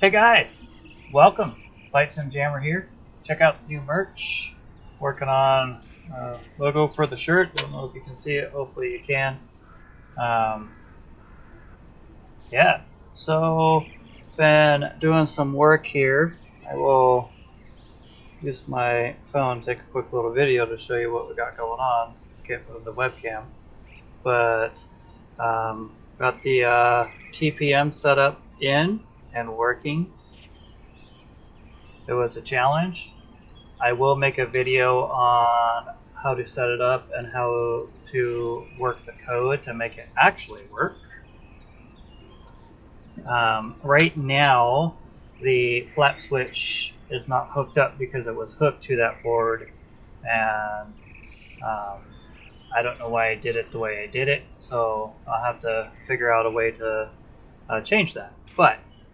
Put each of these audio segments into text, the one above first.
Hey guys, welcome. Flight Sim Jammer here. Check out the new merch. Working on logo for the shirt. Don't know if you can see it. Hopefully you can. Um, yeah. So been doing some work here. I will use my phone, take a quick little video to show you what we got going on. Since can't move the webcam, but got the TPM setup in and working. It was a challenge. I will make a video on how to set it up and how to work the code to make it actually work. Right now, the flap switch is not hooked up because it was hooked to that board, and I don't know why I did it the way I did it, so I'll have to figure out a way to change that. But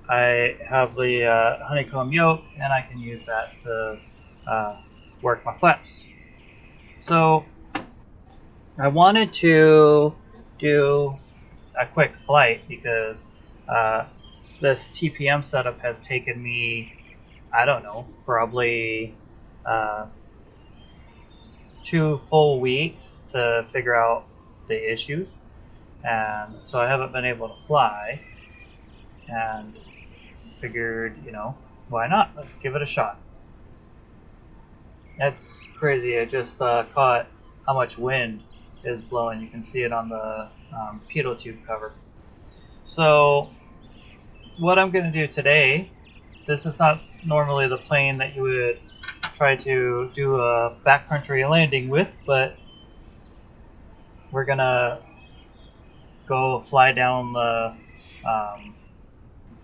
I have the honeycomb yoke, and I can use that to work my flaps. So I wanted to do a quick flight because this TPM setup has taken me, I don't know, probably 2 full weeks to figure out the issues. And so I haven't been able to fly, and figured, why not? Let's give it a shot. That's crazy. I just caught how much wind is blowing. You can see it on the pitot tube cover. So what I'm going to do today, this is not normally the plane that you would try to do a backcountry landing with, but we're going to go fly down the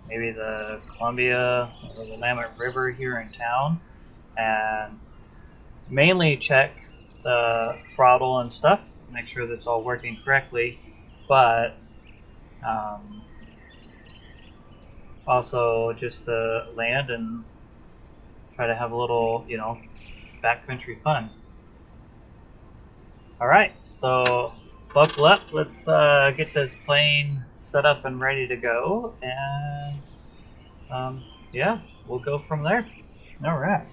maybe the Columbia or the Willamette River here in town, and mainly check the throttle and stuff, make sure that's all working correctly, but also just land and try to have a little, backcountry fun. All right, so buckle up. Let's get this plane set up and ready to go, and yeah, we'll go from there. All right.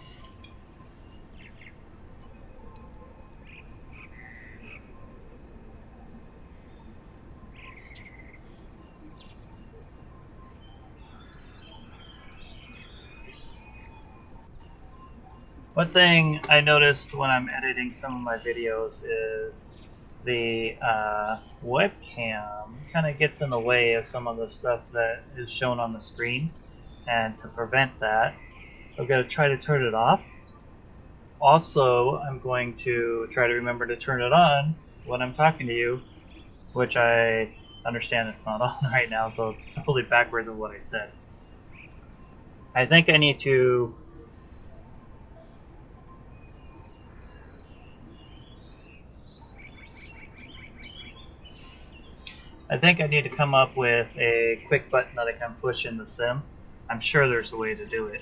One thing I noticed when I'm editing some of my videos is the webcam kind of gets in the way of some of the stuff that is shown on the screen, and to prevent that, I'm going to try to turn it off. Also, I'm going to try to remember to turn it on when I'm talking to you, which I understand it's not on right now, so it's totally backwards of what I said. I think I need to come up with a quick button that I can push in the sim. I'm sure there's a way to do it.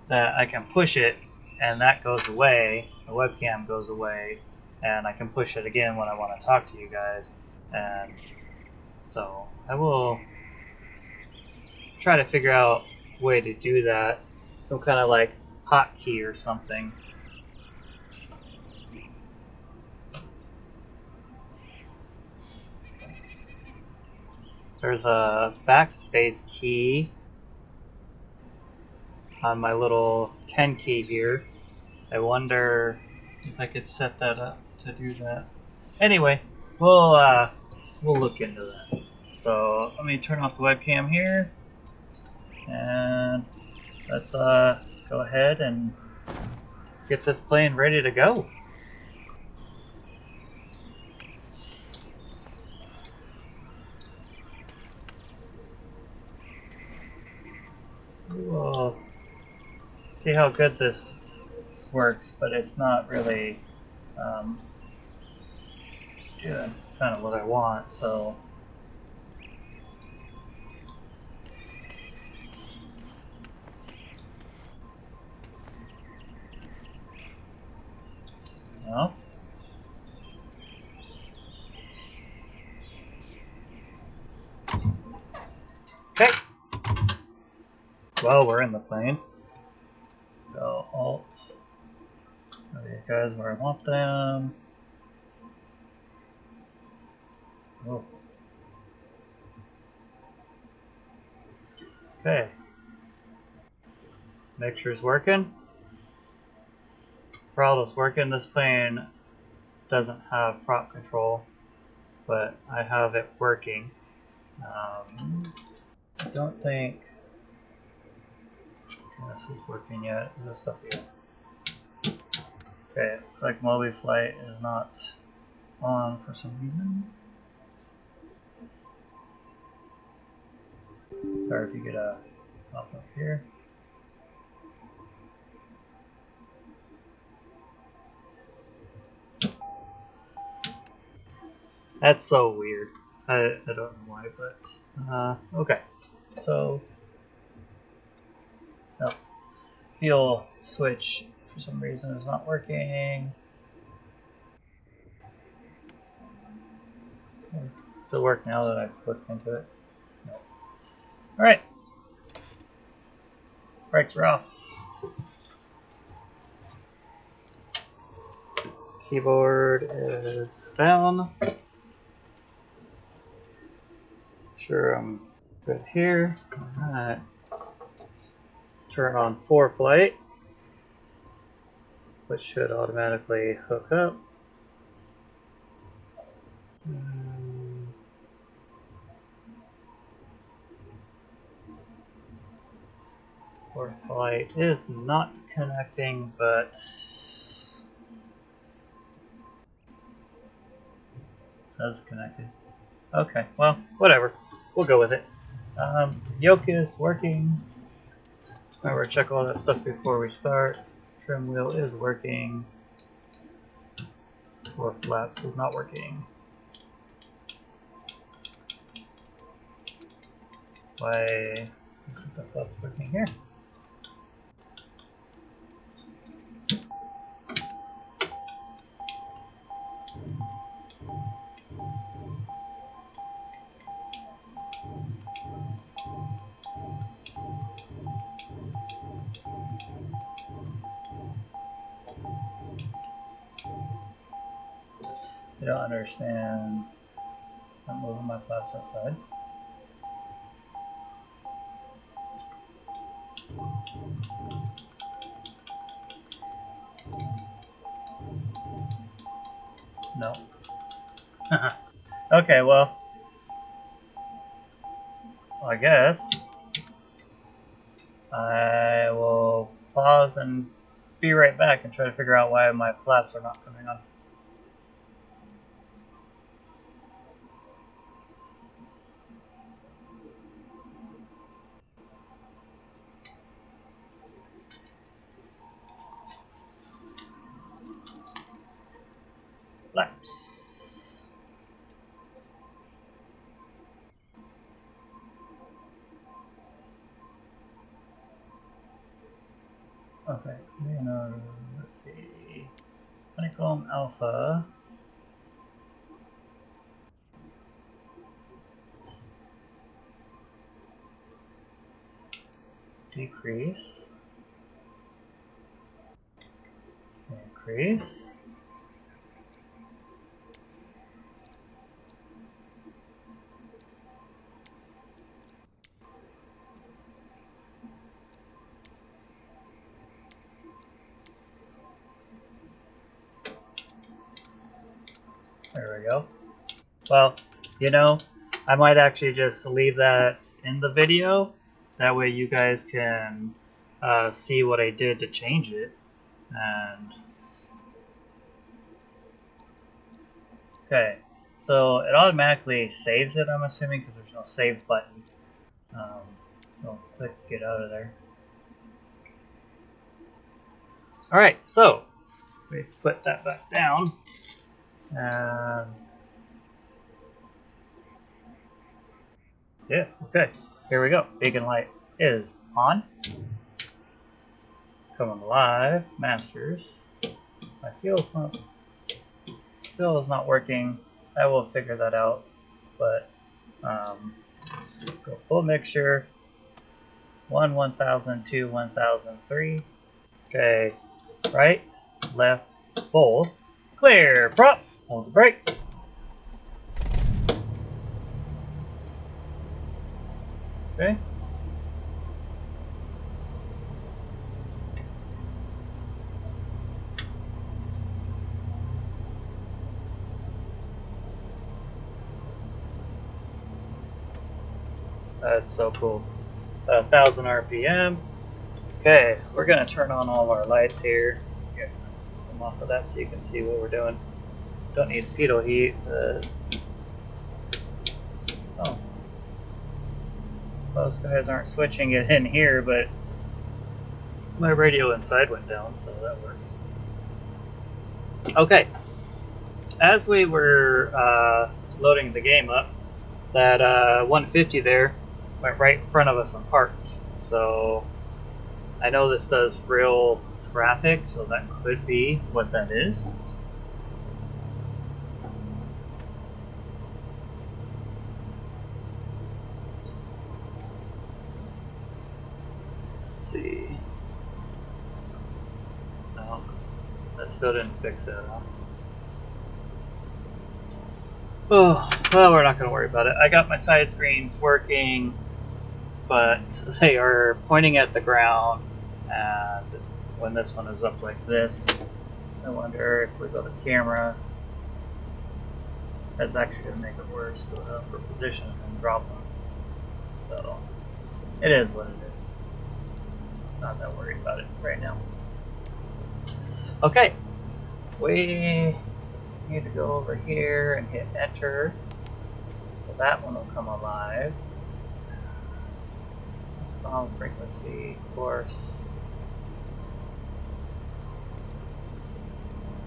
That I can push it and that goes away, the webcam goes away, and I can push it again when I want to talk to you guys. And so I will try to figure out a way to do that. Some kind of like hotkey or something. There's a backspace key on my little 10 key here. I wonder if I could set that up to do that. Anyway, we'll look into that. So let me turn off the webcam here, and let's go ahead and get this plane ready to go. We'll see how good this works, but it's not really doing kind of what I want, so no. Okay, while we're in the plane. Go Alt. So these guys where I want them. Oh. Okay. Mixture's working. Throttle's working. This plane doesn't have prop control, but I have it working. I don't think this is working yet. Is this stuff here? Okay, looks like multi-flight is not on for some reason. Sorry if you get a pop up here. That's so weird. I don't know why, but okay. So no, fuel switch for some reason is not working. Does it work now that I've clicked into it? No. All right. Brakes are off. Keyboard is down. Sure, I'm good here. All right. Turn on ForeFlight, which should automatically hook up. ForeFlight is not connecting, but says connected. Okay, well, whatever. We'll go with it. Yoke is working. Remember, check all that stuff before we start. Trim wheel is working. Floor flaps is not working. Why isn't the flap working here? I don't understand. I'm moving my flaps outside. No. Okay, well, I guess I will pause and be right back and try to figure out why my flaps are not coming on. Flaps. Okay, let's see. Honeycomb Alpha. Decrease. Increase. There we go. Well, I might actually just leave that in the video. That way you guys can see what I did to change it. And okay, so it automatically saves it, I'm assuming, because there's no save button. So click get out of there. All right, so we put that back down. And yeah, okay, here we go. Beacon light is on. Coming live, masters. My fuel pump still is not working. I will figure that out, but go full mixture. 1, 1000, 2, 1000, 3. Okay, right, left, both. Clear, prop, hold the brakes. Okay. That's so cool. 1000 RPM. Okay, we're gonna turn on all of our lights here. Here, come off of that so you can see what we're doing. Don't need pitot heat. Oh, those guys aren't switching it in here, but my radio inside went down, so that works. Okay, as we were loading the game up, that 150 there went right in front of us and parked. So I know this does real traffic, so that could be what that is. Let's see. No, that still didn't fix it, huh? Oh, well, we're not going to worry about it. I got my side screens working, but they are pointing at the ground, and when this one is up like this, I wonder if we go to camera, that's actually going to make it worse. Go to upper position and drop them. So, it is what it is. Not that worried about it right now. Okay, we need to go over here and hit enter. So that one will come alive. Spawn frequency, of course.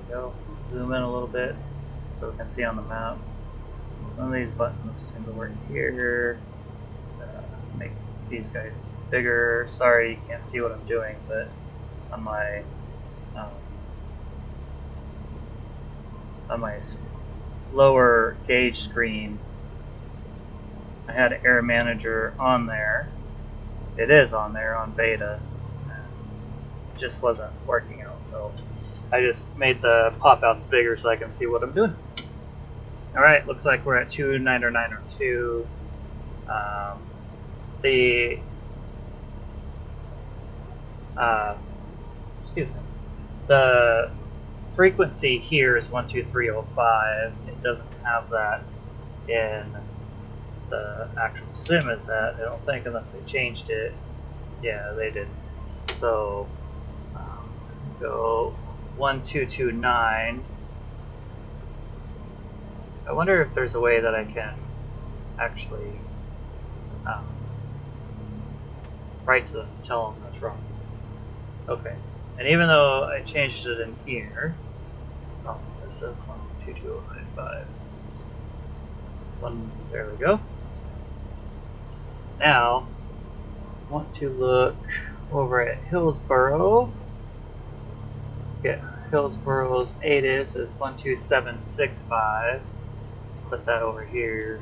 There we go. Zoom in a little bit so we can see on the map. Some of these buttons seem to work here. Make these guys bigger. Sorry you can't see what I'm doing, but on my lower gauge screen, I had Air Manager on there. It is on there on beta. It just wasn't working out, so I just made the pop-outs bigger so I can see what I'm doing. Alright, looks like we're at 29902. Excuse me. The frequency here is 12305. It doesn't have that in the actual sim, is that? I don't think, unless they changed it. Yeah, they did. So, let's go 1229. I wonder if there's a way that I can actually write to them and tell them that's wrong. Okay. And even though I changed it in here, oh, this says 122095. There we go. Now, I want to look over at Hillsboro. Get Hillsboro's ATIS is 12765. Put that over here.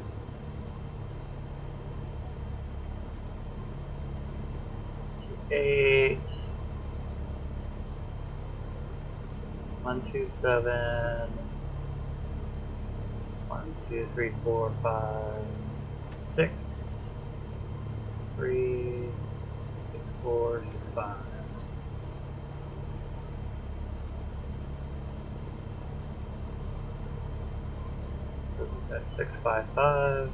Eight. 127. 1, 2, 3, 4, 5, 6, 3, 6, 4, 6, 5. So it's at 655.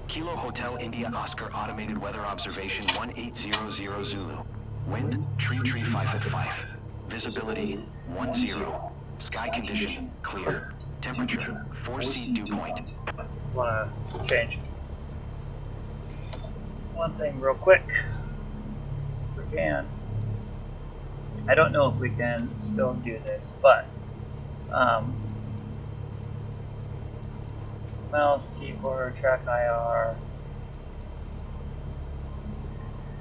Kilo Hotel India Oscar Automated Weather Observation 1800 Zulu. Wind, tree 5 at 5. Visibility 10. Sky condition clear. Temperature 4C dew point. Want to change one thing real quick? If we can. I don't know if we can still do this, but mouse, keyboard, track IR.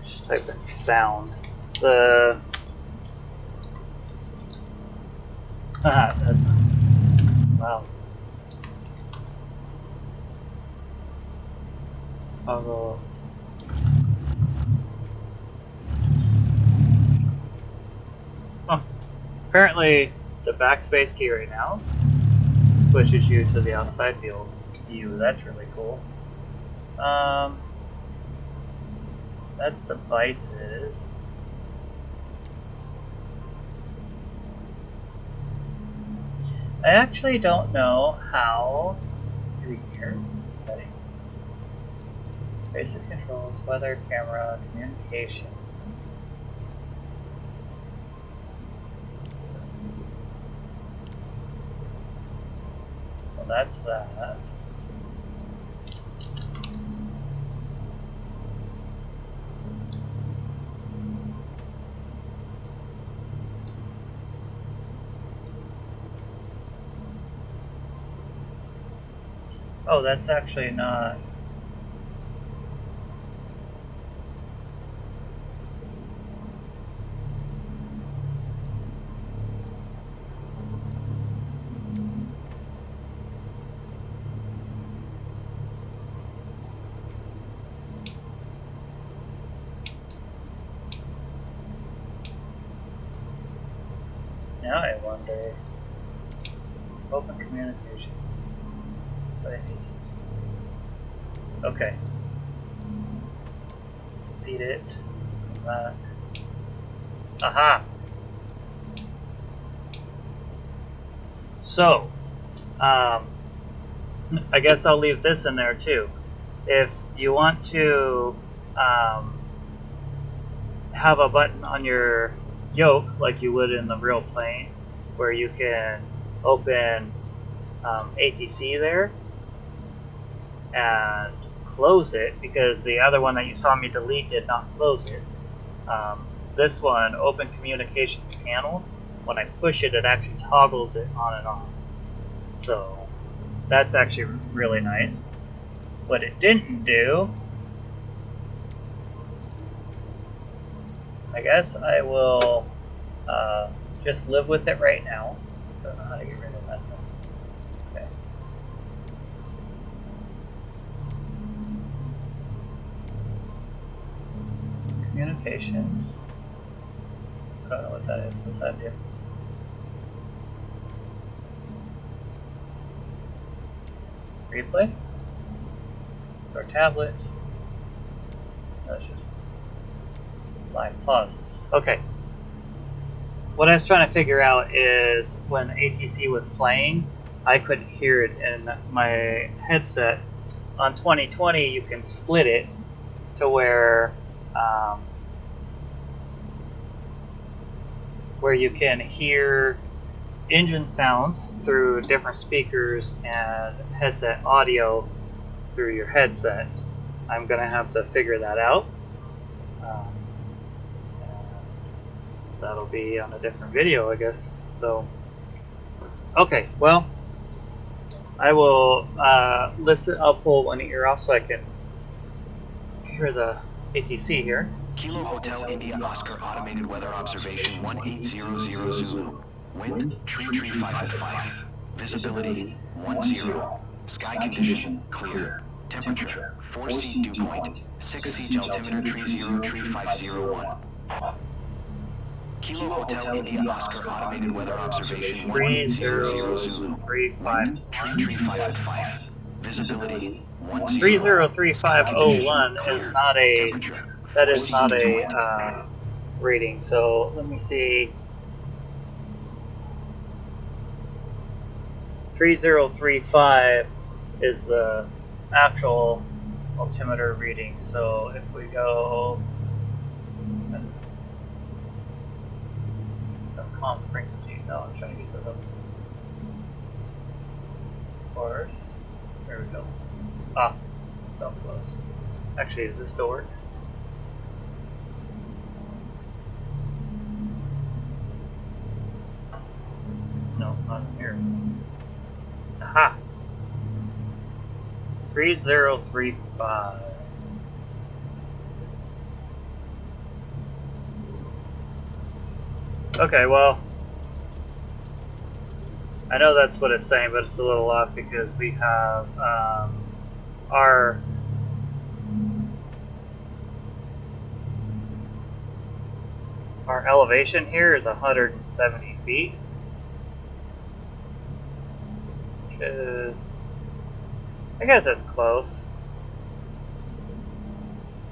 Just type in sound. That's not. Wow. toggles. Huh. Apparently, the backspace key right now switches you to the outside view. That's really cool. That's devices. I actually don't know how. Here, settings, basic controls, weather, camera, communication. Well, that's that. Oh, that's actually not. Now I wonder. Open communication. What I need to. Okay. Delete it. Come back. Aha! So, I guess I'll leave this in there too. If you want to have a button on your yoke like you would in the real plane, where you can open ATC there and close it, because the other one that you saw me delete did not close it. This one, open communications panel, when I push it, it actually toggles it on and off. So that's actually really nice. What it didn't do, I guess I will just live with it right now. Don't know how to get rid of that though. Okay. Communications. I don't know what that is. What's that do? Replay? It's our tablet. That's just live pause. Okay. What I was trying to figure out is when ATC was playing, I couldn't hear it in my headset. On 2020, you can split it to where you can hear engine sounds through different speakers and headset audio through your headset. I'm gonna have to figure that out. That'll be on a different video, I guess. So, okay, well, I will listen. I'll pull one ear off so I can hear the ATC here. Kilo Hotel India Oscar Automated Weather Observation 1800 Zulu. Wind, tree 5 Visibility, 10. Sky condition, clear. Temperature, 4C dew point. 6C altimeter, tree 501. Kilo Hotel India Oscar Automated Weather Observation 1800 Zulu. 3035. Tree 5. Visibility, 10. 303501 is not a. That is not a rating. So let me see. 3035 is the actual altimeter reading. So if we go, that's calm frequency. No, I'm trying to get the course. There we go. Ah, so close. Actually, does this still work? No, not here. Aha! 3035. Okay, well, I know that's what it's saying, but it's a little off because we have our Our elevation here is 170 feet, which is, I guess that's close.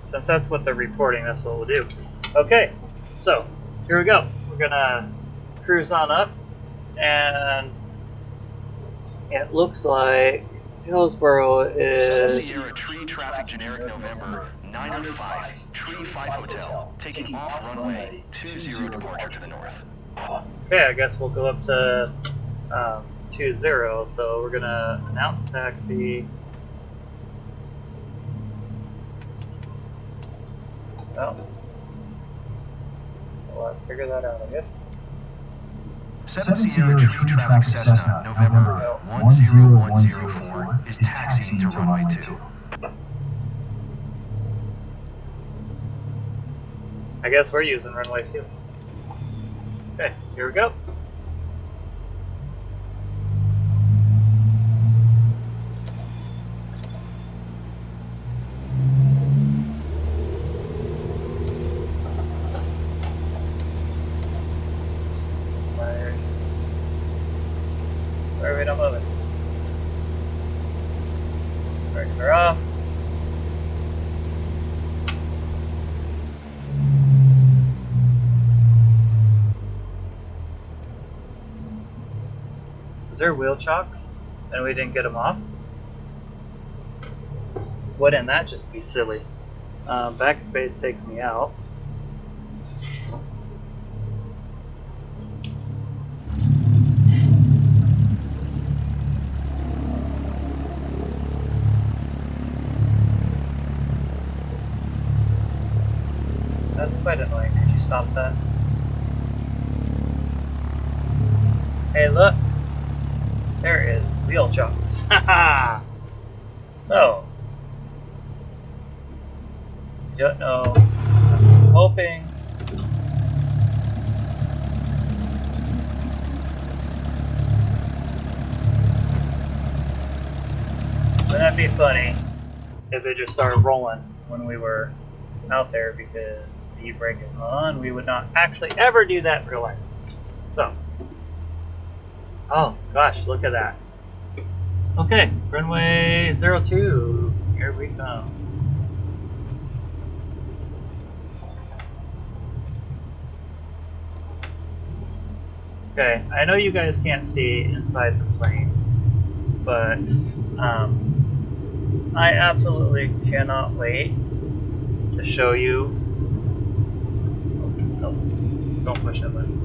Since that's what they're reporting, that's what we'll do. Okay, so here we go. We're gonna cruise on up, and it looks like Hillsboro is... Sierra Tree Traffic Generic November 905, Tree 5 Hotel, taking off runway 20 departure to the north. Okay, I guess we'll go up to 20, so we're gonna announce taxi. Well, we'll have to figure that out, I guess. 7 Sierra Tree Traffic Cessna, November 10104, is taxiing to runway 2. I guess we're using runway 2. Okay, here we go. Where are we not moving? Brakes are off. Is there wheel chocks and we didn't get them off? Wouldn't that just be silly? Backspace takes me out. That's quite annoying. Could you stop that? Hey, look! There is wheel chocks. Haha! So, you don't know. I'm hoping. Wouldn't that be funny if it just started rolling when we were out there, because the e-brake is not on? We would not actually ever do that in real life. So, oh gosh, look at that. Okay, runway 02, here we come. Okay, I know you guys can't see inside the plane, but I absolutely cannot wait to show you. Oh, don't push that button.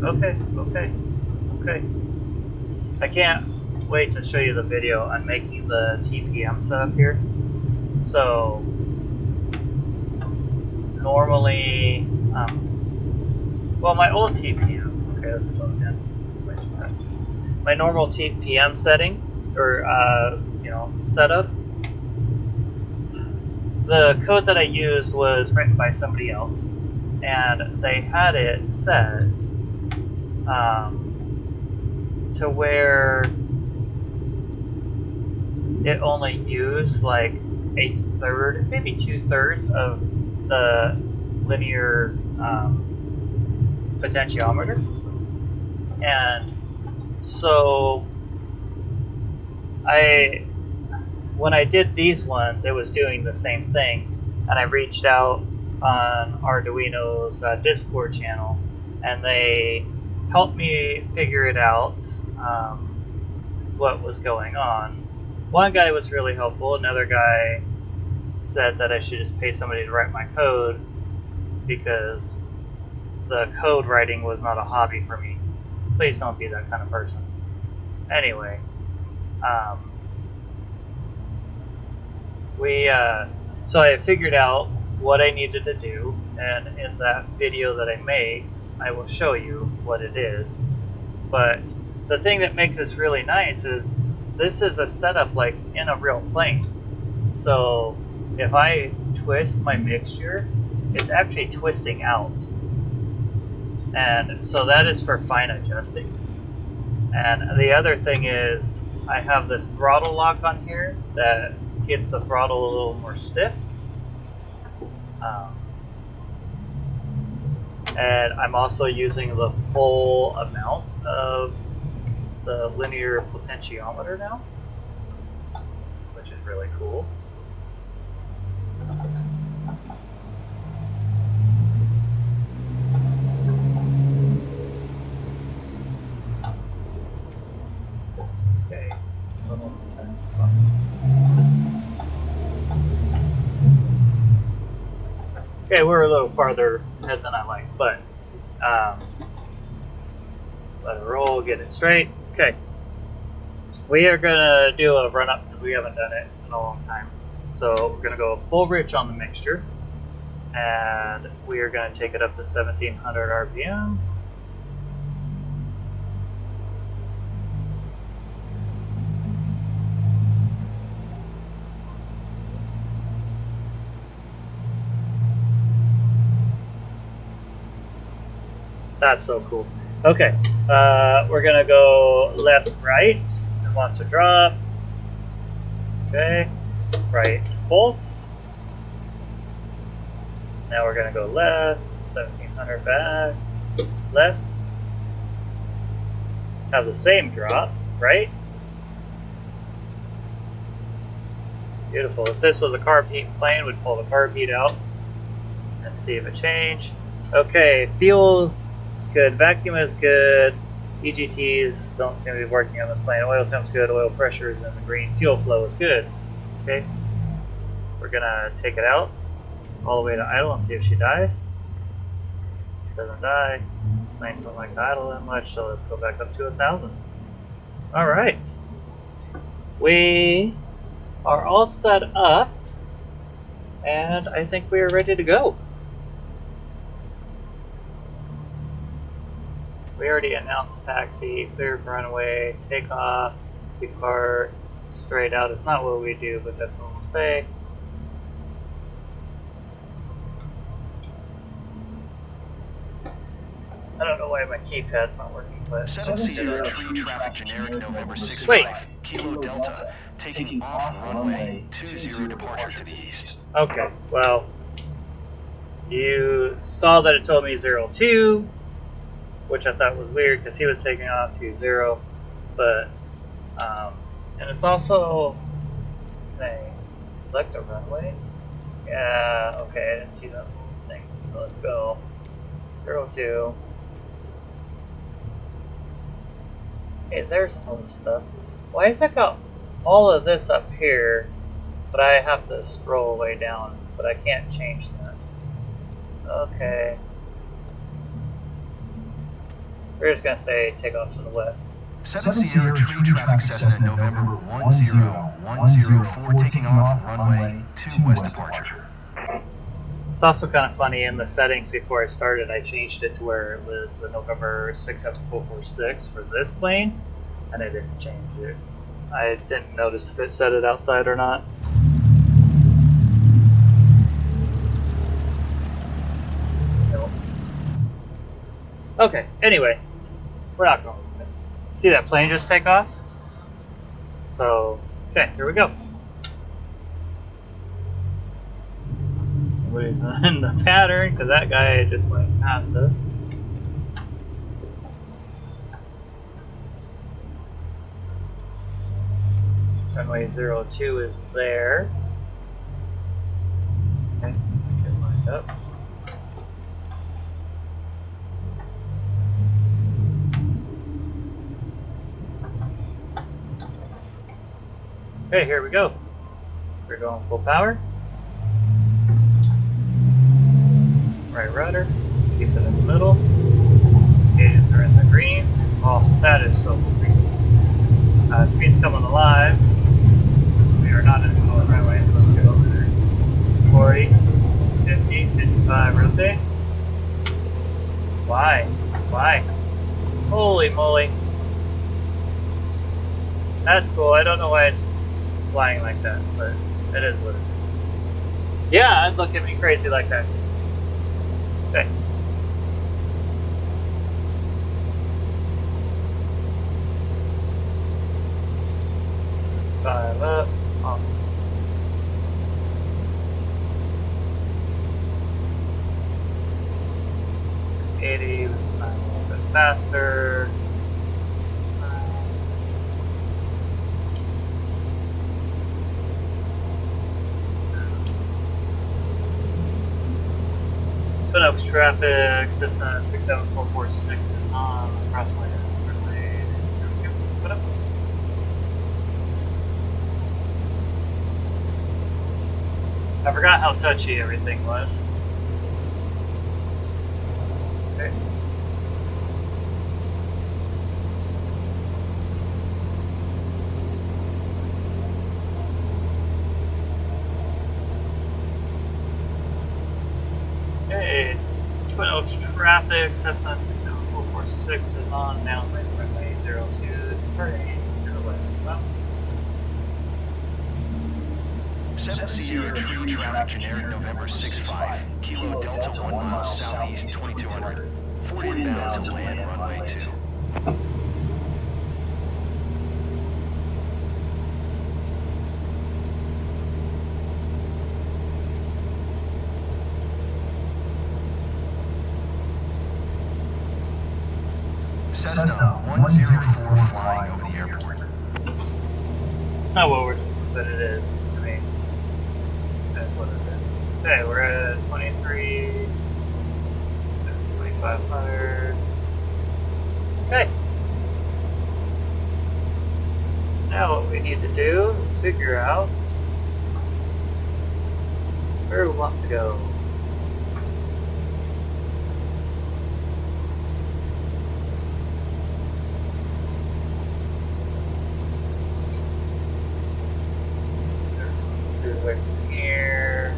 Okay. I can't wait to show you the video on making the TPM setup here. So normally, well, my old TPM. Okay, let's slow down. Way too fast. My normal TPM setting, or setup. The code that I used was written by somebody else, and they had it set to where it only used like a third, maybe 2/3 of the linear potentiometer. And so when I did these ones, it was doing the same thing, and I reached out on Arduino's Discord channel, and they helped me figure it out, what was going on. One guy was really helpful. Another guy said that I should just pay somebody to write my code, because the code writing was not a hobby for me. Please don't be that kind of person. Anyway, so I figured out what I needed to do, and in that video that I made, I will show you what it is. But the thing that makes this really nice is this is a setup like in a real plane. So if I twist my mixture, it's actually twisting out. And so that is for fine adjusting. And the other thing is I have this throttle lock on here that gets the throttle a little more stiff. And I'm also using the full amount of the linear potentiometer now, which is really cool. Okay. Okay, we're a little farther ahead than I like, but let it roll, get it straight. Okay. We are going to do a run up because we haven't done it in a long time. So we're going to go full rich on the mixture, and we are going to take it up to 1700 RPM. That's so cool. Okay, we're gonna go left, right. It wants to drop. Okay, right, both. Now we're gonna go left, 1700 back, left. Have the same drop, right? Beautiful. If this was a carb heat plane, we'd pull the carb heat out and see if it changed. Okay, fuel is good, vacuum is good, EGTs don't seem to be working on this plane. Oil temp's good, oil pressure is in the green, fuel flow is good. Okay, we're gonna take it out all the way to idle and see if she dies. Doesn't die. Planes don't like to idle that much, so let's go back up to 1,000. All right, we are all set up, and I think we are ready to go. We already announced taxi, clear for runway, takeoff, depart, straight out. It's not what we do, but that's what we'll say. I don't know why my keypad's not working, but... 7 Sierra Tree Traffic Generic November 6 Wait. Kilo Delta, taking off runway 20 departure to the east. Okay, well, you saw that it told me 02, which I thought was weird because he was taking off 20, but, and it's also, okay, select a runway? Yeah, okay, I didn't see that thing, so let's go 02. Hey, there's all this stuff. Why has that got all of this up here, but I have to scroll way down, but I can't change that? Okay. We're just going to say take off to the west. 7 Sierra Tree Traffic Cessna November 10104, taking off runway 2 west departure. It's also kind of funny, in the settings before I started, I changed it to where it was the November 67446 for this plane, and I didn't change it. I didn't notice if it said it outside or not. Nope. Okay, anyway, we're not going with it. See that plane just take off? So, okay, here we go. Nobody's in the pattern because that guy just went past us. Runway 02 is there. Okay, let's get lined up. Okay, here we go. We're going full power. Right rudder, keep it in the middle. Gauges are in the green. Oh, that is so green. Speed's coming alive. We are not in the middle of the runway, so let's get over there. 40, 50, 55, rotate. Why? Why? Holy moly. That's cool. I don't know why it's flying like that, but it is what it is. Yeah, I'd look at me crazy like that too. Okay. Time up. Off. faster. Twin Oaks traffic, Cessna 67446 is on crossway runway 02. Twin Oaks. I forgot how touchy everything was. Okay. Okay, Twin Oaks traffic, Cessna 67446 is on downwind runway 02, departing to the west. Oops. 7 Sierra Tree traffic generic November 65, Kilo Delta 1 miles southeast 2200, 40 inbound to land runway 2. Cessna 104 flying over the airport. It's not what we're doing, but it is. I mean, that's what it is. Okay, we're at 23, 2500. Okay. Now what we need to do is figure out where we want to go. Away from here.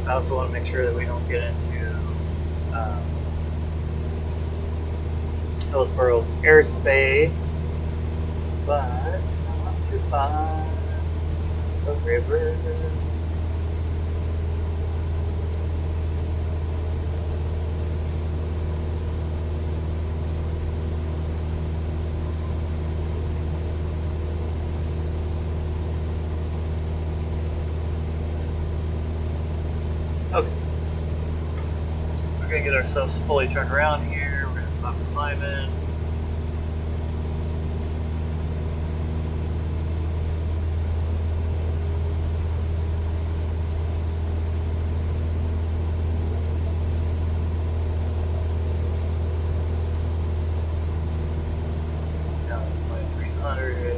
I also want to make sure that we don't get into Hillsboro's airspace, but I want to find the river. Okay. We're going to get ourselves fully turned around here. We're going to stop climbing. Down to 2300.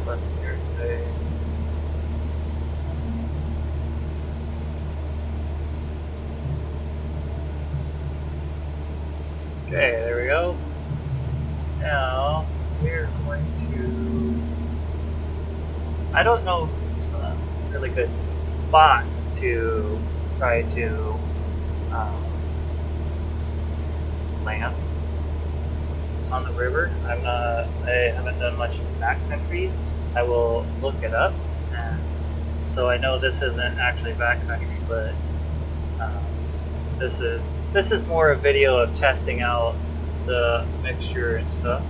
Less airspace. Okay, there we go. Now we're going to. I don't know some really good spots to try to land on the river. I haven't done much backcountry. I will look it up, and so I know this isn't actually backcountry, but this is more a video of testing out the mixture and stuff.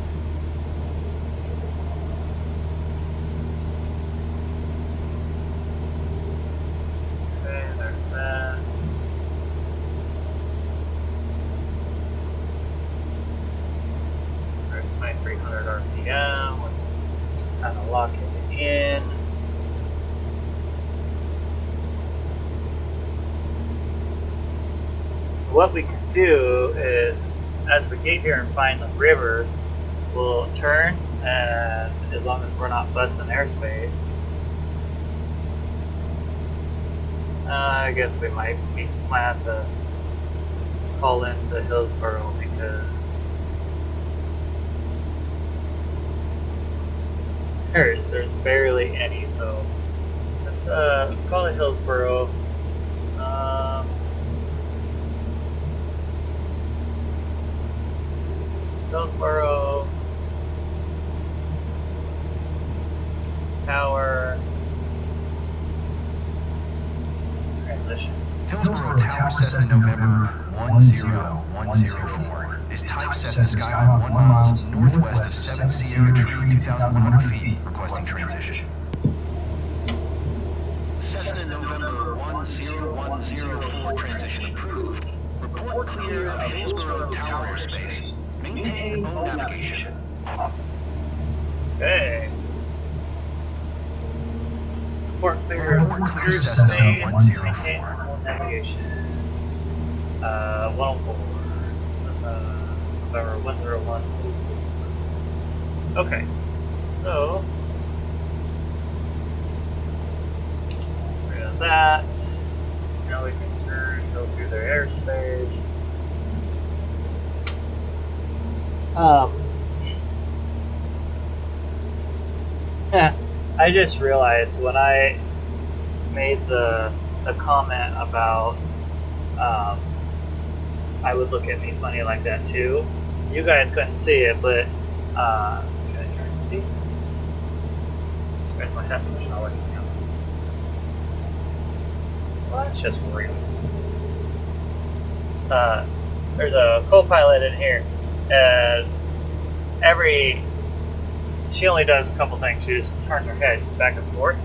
Okay, there's that. There's my 300 RPM. Kind of lock it in. What we can do is, as we get here and find the river, we'll turn, and as long as we're not busting airspace, I guess we might have to call into Hillsboro because there's barely any, so let's call it Hillsboro. Hillsboro Tower transition. Hillsboro Tower Cessna November 10104 is type Cessna Skyhawk 1 miles northwest of 7 Sierra Tree 2,100 feet, requesting transition. Cessna 10104 transition approved. Report clear of Hillsborough Tower airspace. Maintain phone navigation. Okay. Report clear of Cessna airspace. 104. Maintain phone navigation. 104. Cessna November 101. Okay. So rid of that. Now we can go through their airspace. I just realized when I made the comment about I would look at me funny like that too. You guys couldn't see it, but can I turn to see? Where's my head switch not working now? Well, that's just weird. There's a co-pilot in here, and she only does a couple things. She just turns her head back and forth,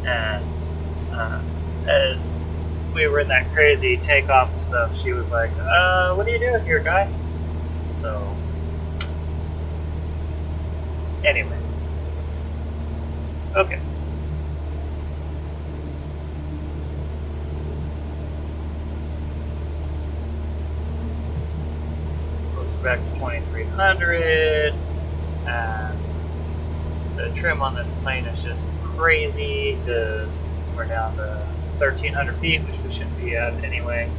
and as we were in that crazy takeoff and stuff, she was like, what are you doing here, guy? So, anyway. Okay. Goes back to 2300, and the trim on this plane is just crazy because we're down to 1,300 feet, which we shouldn't be at anyway.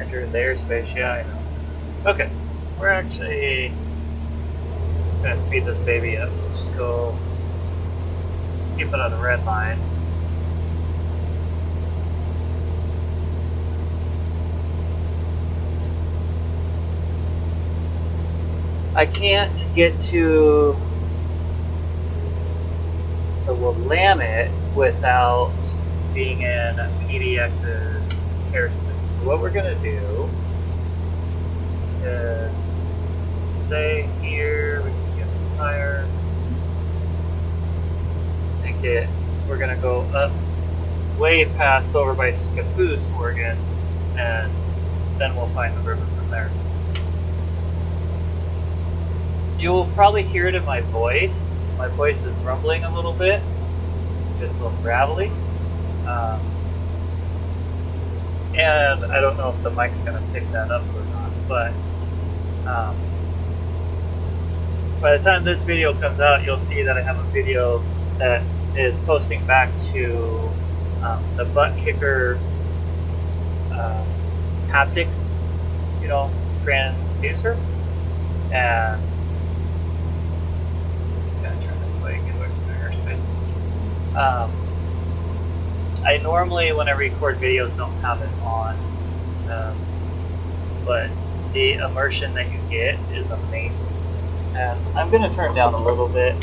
Enter the airspace, yeah, I know. Okay, we're actually gonna speed this baby up. Let's just go keep it on the red line. I can't get to the Willamette without being in PDX's airspace. So what we're going to do is stay here, we can get higher, and we're going to go up way past over by Scappoose, Oregon, and then we'll find the river from there. You'll probably hear it in my voice. My voice is rumbling a little bit. It's a little gravelly. And I don't know if the mic's going to pick that up or not, but by the time this video comes out, you'll see that I have a video that is posting back to the butt kicker haptics, transducer. And I normally, when I record videos, don't have it on, but the immersion that you get is amazing. And I'm going to turn down a little bit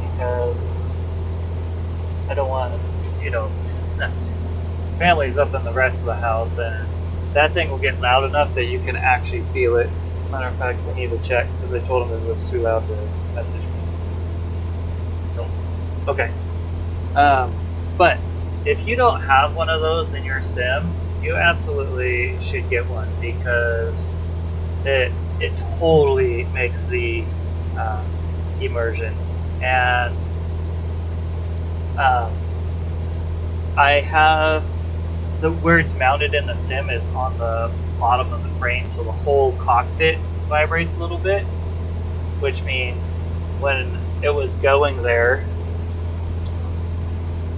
because I don't want, family's up in the rest of the house, and that thing will get loud enough that you can actually feel it. As a matter of fact, we need to check because I told them it was too loud to message me. Okay. But if you don't have one of those in your sim, you absolutely should get one because it totally makes the immersion. And I have where it's mounted in the sim is on the bottom of the frame, so the whole cockpit vibrates a little bit, which means when it was going there,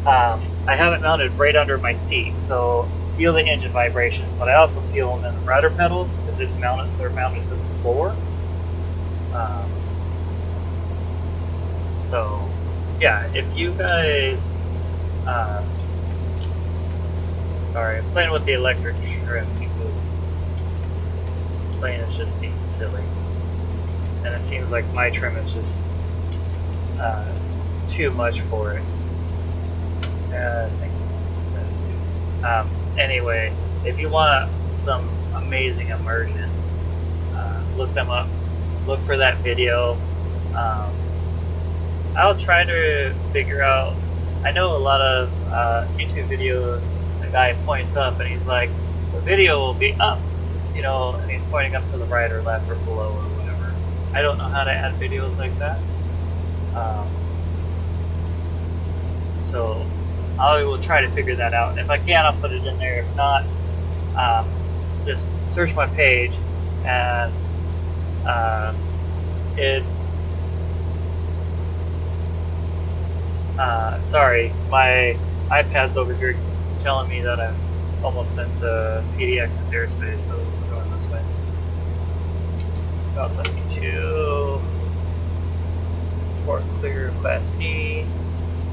I have it mounted right under my seat, so feel the engine vibrations, but I also feel them in the rudder pedals because they're mounted to the floor. So yeah, if you guys sorry, I'm playing with the electric trim because the plane is just being silly, and it seems like my trim is just too much for it. I think that is too. Anyway, if you want some amazing immersion, look them up. Look for that video. I'll try to figure out. I know a lot of YouTube videos. The guy points up and he's like, "The video will be up," you know, and he's pointing up to the right or left or below or whatever. I don't know how to add videos like that. So I will try to figure that out. If I can, I'll put it in there. If not, just search my page and it. Sorry, my iPad's over here telling me that I'm almost into PDX's airspace, so we're going this way. We also need to port clear Class D.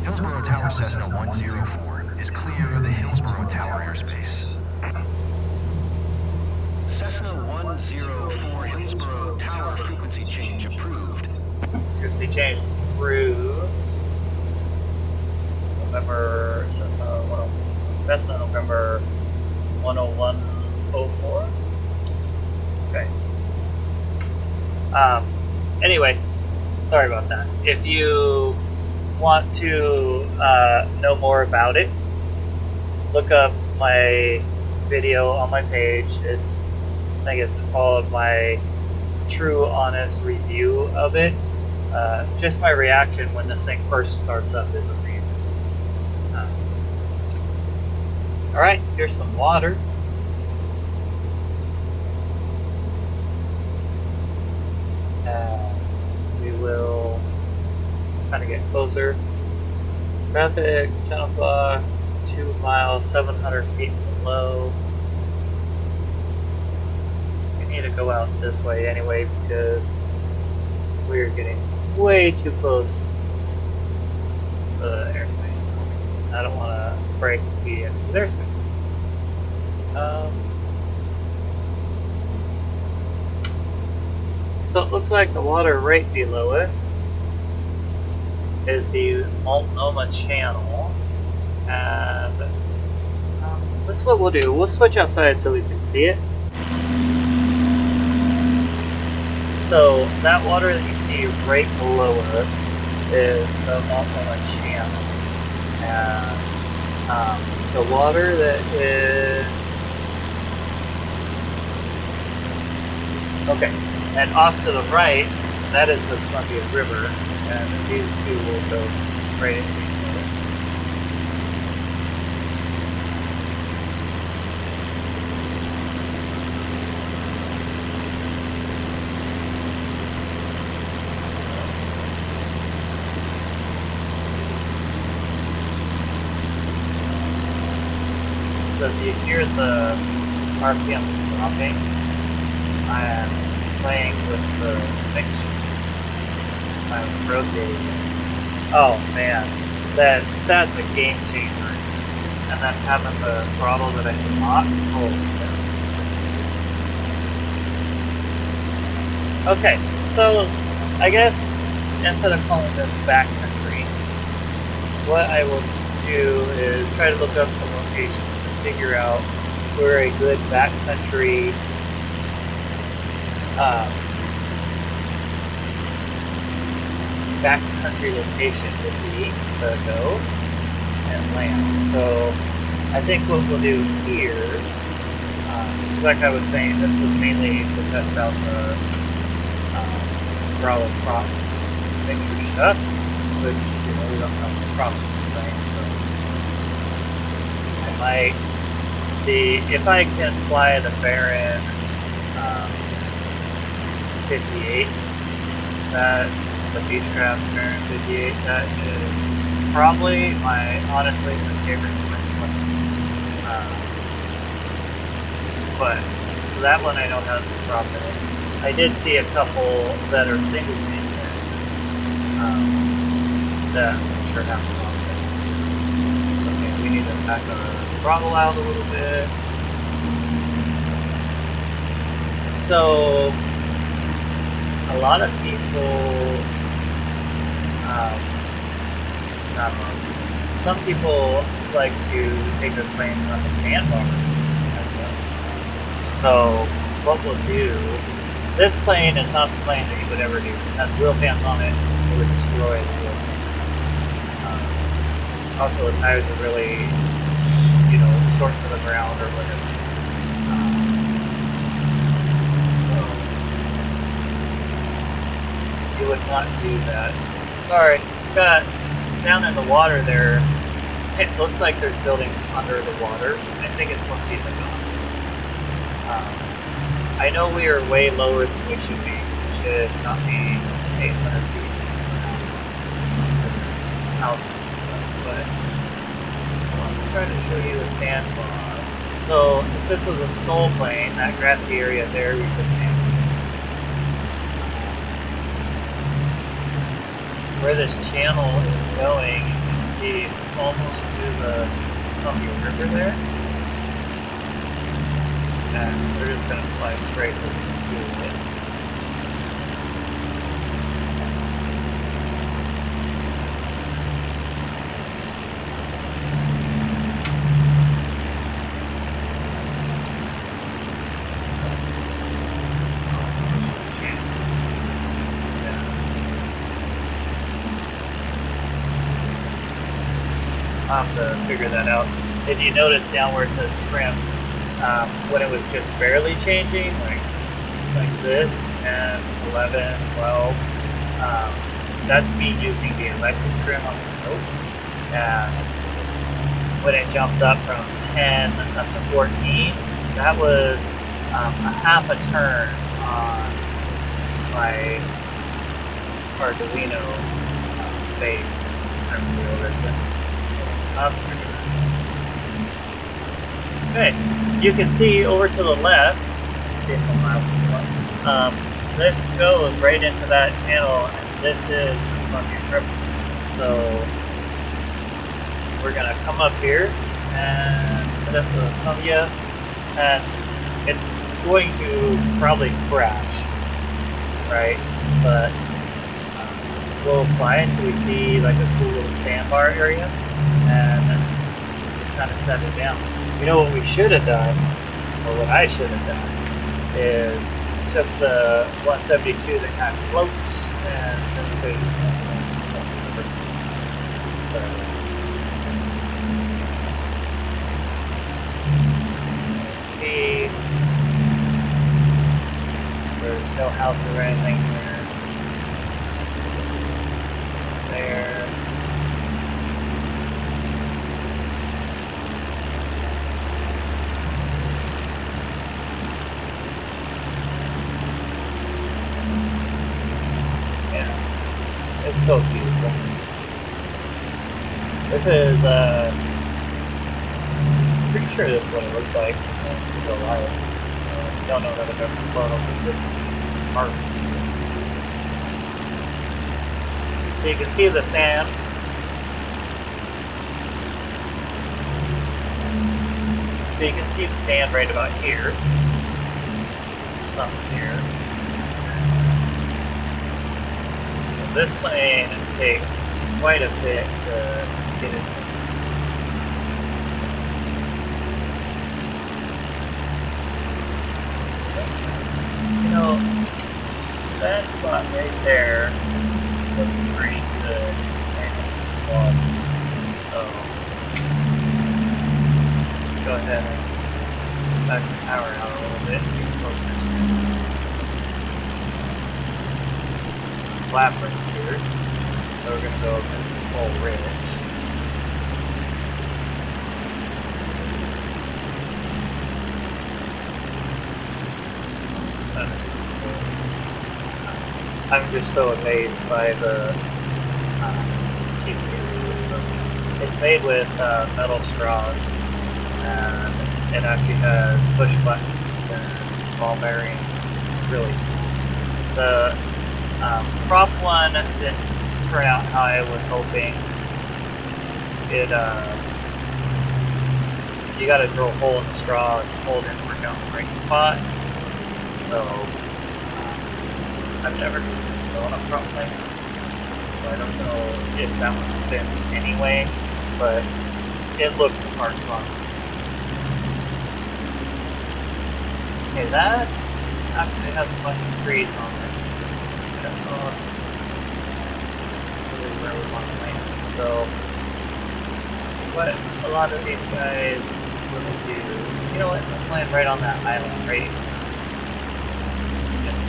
Hillsborough Tower Cessna 104 is clear of the Hillsborough Tower airspace. Cessna 104 Hillsborough Tower frequency change approved. Frequency change approved. November Cessna November 10104. Okay. Anyway, sorry about that. If you want to know more about it, look up my video on my page. I think it's called my true honest review of it. Just my reaction when this thing first starts up is amazing. Alright, here's some water. We will kind of get closer. Traffic, 10 o'clock, 2 miles, 700 feet below. We need to go out this way anyway because we're getting way too close to the airspace. I don't want to break PDX's airspace. So it looks like the water right below us is the Multnomah Channel, and this is what we'll do. We'll switch outside so we can see it. So that water that you see right below us is the Multnomah Channel, and the water that is okay. And off to the right, that is the Columbia River, and these two will go right into each other. So if you hear the RPM dropping, I am playing with the mixture. I'm rotating it. Oh man, that's a game changer. And then having the throttle that I can lock. Oh, okay, so I guess instead of calling this backcountry, what I will do is try to look up some locations and figure out where a good backcountry location would be to go and land. So I think what we'll do here, like I was saying, this was mainly to test out the throttle prop mixer stuff, which we don't have the props tonight, so I might if I can fly the Baron 58, that the Beechcraft Baron 58, that is probably honestly my favorite twin plane. But that one I don't have the prop in it. I did see a couple that are single plane that I'm sure have props in it. Okay, we need to back our throttle out a little bit. So a lot of people, some people like to take their planes on the sandbars. So what we'll do, this plane is not the plane that you would ever do. It has wheel fans on it, it would destroy the wheel fan. Also, the tires are really, short to the ground or whatever. So you would not do that. Sorry, got down in the water there. It looks like there's buildings under the water. I think it's supposed to be the docks. I know we are way lower than we should be. We should not be 800 feet from houses and stuff, but I'm trying to show you the sandbar. So if this was a snow plane, that grassy area there, we could land. Where this channel is going, you can see almost to the Columbia River there. And we're just going to fly straight over the school. I'll have to figure that out. If you notice down where it says trim, when it was just barely changing, like this, 10, 11, 12, that's me using the electric trim on the boat. And when it jumped up from 10 up to 14, that was a half a turn on my Arduino base trim wheel that's in. Okay, you can see over to the left, this goes right into that channel, and this is the Columbia River. So we're gonna come up here and head up to Columbia, and it's going to probably crash, right? But we'll fly until we see like a cool little sandbar area, and just kind of set it down. You know what we should have done, or what I should have done, is took the 172 that kind of floats and then phase there's no house or anything here. There. It's so beautiful. This is, pretty sure this is what it looks like in real life. Don't know that I've ever flown over this park. So you can see the sand. So you can see the sand right about here. Something here. This plane takes quite a bit to get it. You know, that spot right there looks pretty good. So, go ahead and back the power out a little bit. Flat bridge here. So we're going to go against the whole ridge. I'm just so amazed by the interior system. It's made with metal straws, and it actually has push buttons and ball bearings. It's really cool. The prop one didn't turn out how I was hoping. It you got to drill a hole in the straw and hold it and work out the right spot. So I've never flown a prop plane, so I don't know if that one spins anyway, but it looks the parts on. Okay, that actually has a bunch of trees on it. Really where we want to land. So what a lot of these guys will do. You know what? Let's land right on that island, right? Just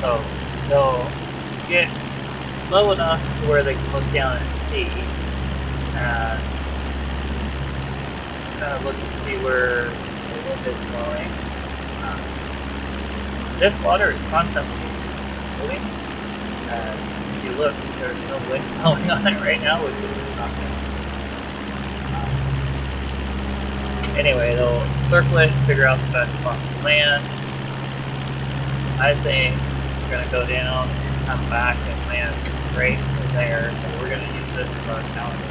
so they'll get low enough to where they can look down and see, and kind of look and see where the wind is blowing. This water is constantly moving, and if you look, there's no wind blowing on it right now, which is not nice. Anyway, they'll circle it and figure out the best spot to land. I think we're going to go down and come back and land right there, so we're going to use this as our counter.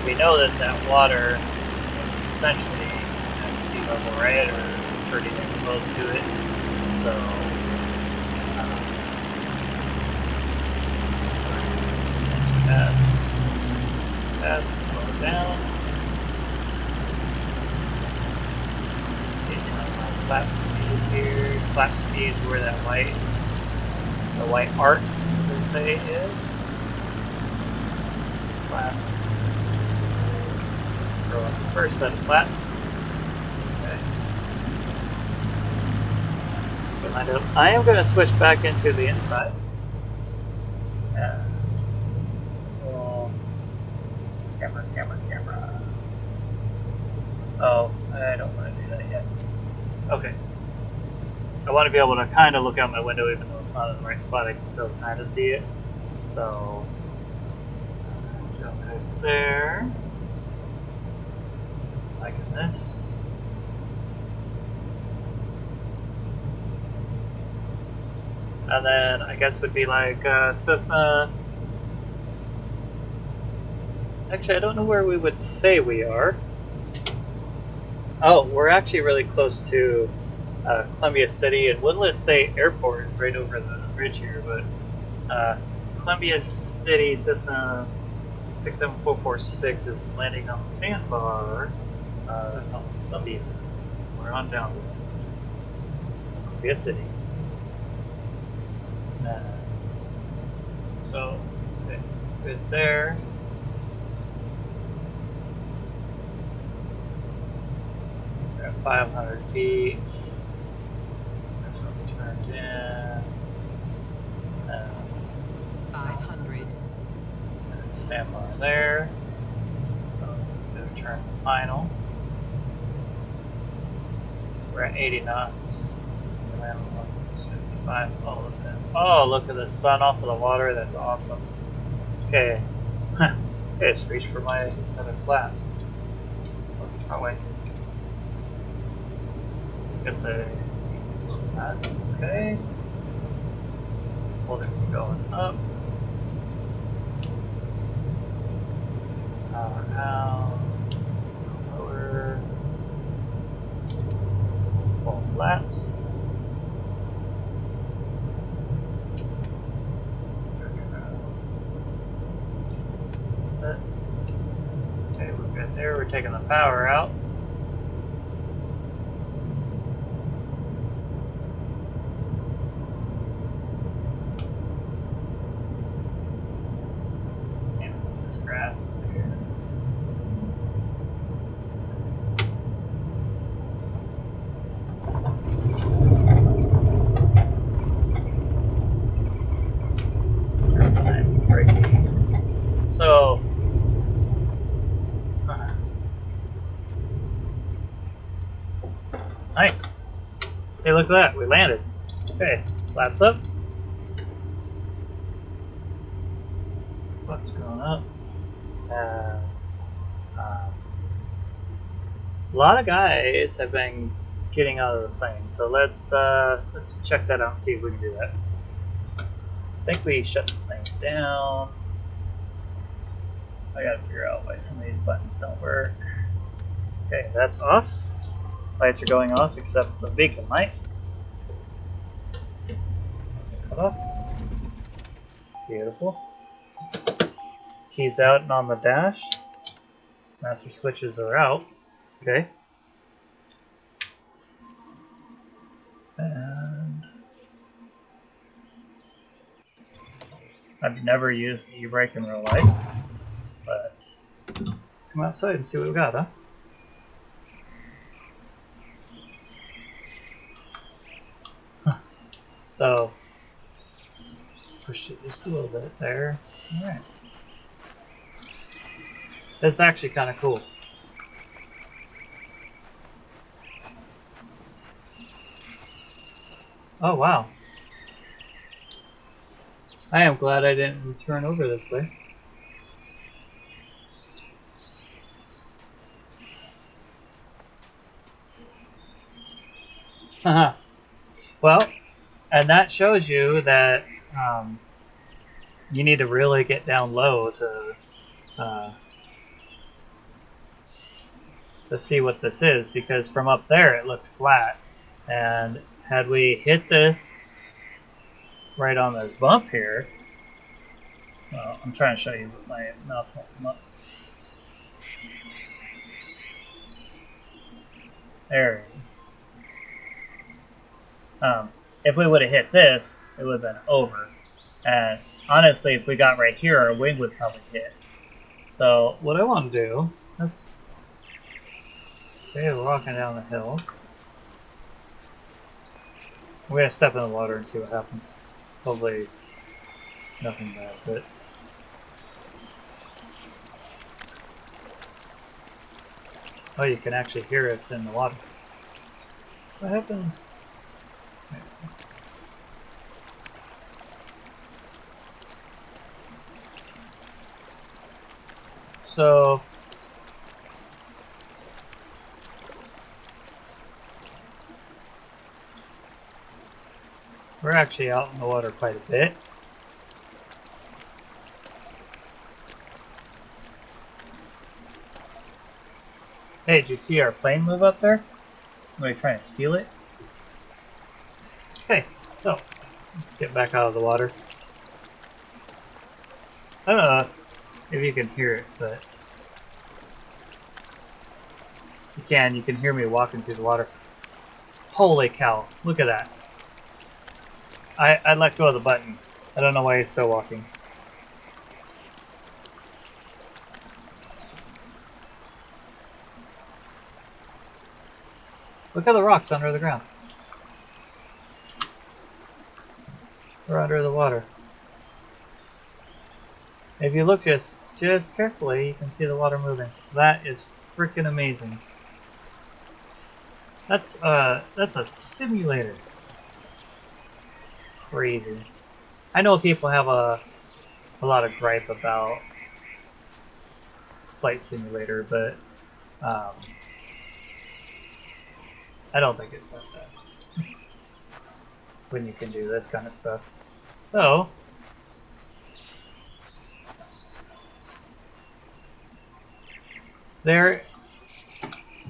We know that that water is essentially at sea level, right, or pretty close to it, so fast, slow it down. Getting on my flap speed here. Flap speed is where that the white arc, as they say, is. Flap. Throw up the first set of flaps. Okay. I am going to switch back into the inside. Camera. Oh, I don't want to do that yet. Okay. I want to be able to kind of look out my window even though it's not in the right spot. I can still kind of see it. So, jump right there. Like this. And then I guess would be like Cessna. Actually, I don't know where we would say we are. Oh, we're actually really close to Columbia City, and Woodland State Airport is right over the bridge here, but Columbia City Cessna 67446 is landing on the Sandbar. Columbia. We're on down to Columbia City. So, good there. We're at 500 feet. This one's turned in. 500. There's the Sandbar there. So, we'll turn final. We're at 80 knots. 65. Oh, look at that. Oh, look at the sun off of the water. That's awesome. Okay. I just reached for my other flaps. Oh, wait. Guess I use that. Okay. Hold it going up. Power out. Lower. Full flaps. Okay, we're good there. We're taking the power out. And this grass up here. So, nice. Hey, look at that. We landed. Okay, flaps up. Flaps going up. A lot of guys have been getting out of the plane, so let's check that out and see if we can do that. I think we shut the plane down. I gotta figure out why some of these buttons don't work. Okay, that's off. Lights are going off except the beacon light. Cut off. Beautiful. Keys out and on the dash. Master switches are out. Okay. And I've never used the e-brake in real life, but let's come outside and see what we got, huh? So, push it just a little bit there. Alright. That's actually kind of cool. Oh, wow. I am glad I didn't return over this way. Haha. Well, and that shows you that you need to really get down low to see what this is, because from up there it looked flat, and had we hit this right on this bump here, well, I'm trying to show you, but my mouse won't come up. There it is. If we would have hit this, it would have been over. And honestly, if we got right here, our wing would probably hit. So what I want to do is, okay, we're walking down the hill. We're going to step in the water and see what happens. Hopefully nothing bad, but... Oh, you can actually hear us in the water. What happens? So... we're actually out in the water quite a bit. Hey, did you see our plane move up there? Are we trying to steal it? Okay, so let's get back out of the water. I don't know if you can hear it, but you can hear me walking through the water. Holy cow, look at that. I let go of the button. I don't know why he's still walking. Look at the rocks under the ground. We're under the water. If you look just carefully, you can see the water moving. That is freaking amazing. That's a simulator. Crazy. I know people have a lot of gripe about Flight Simulator, but I don't think it's like that when you can do this kind of stuff. So there,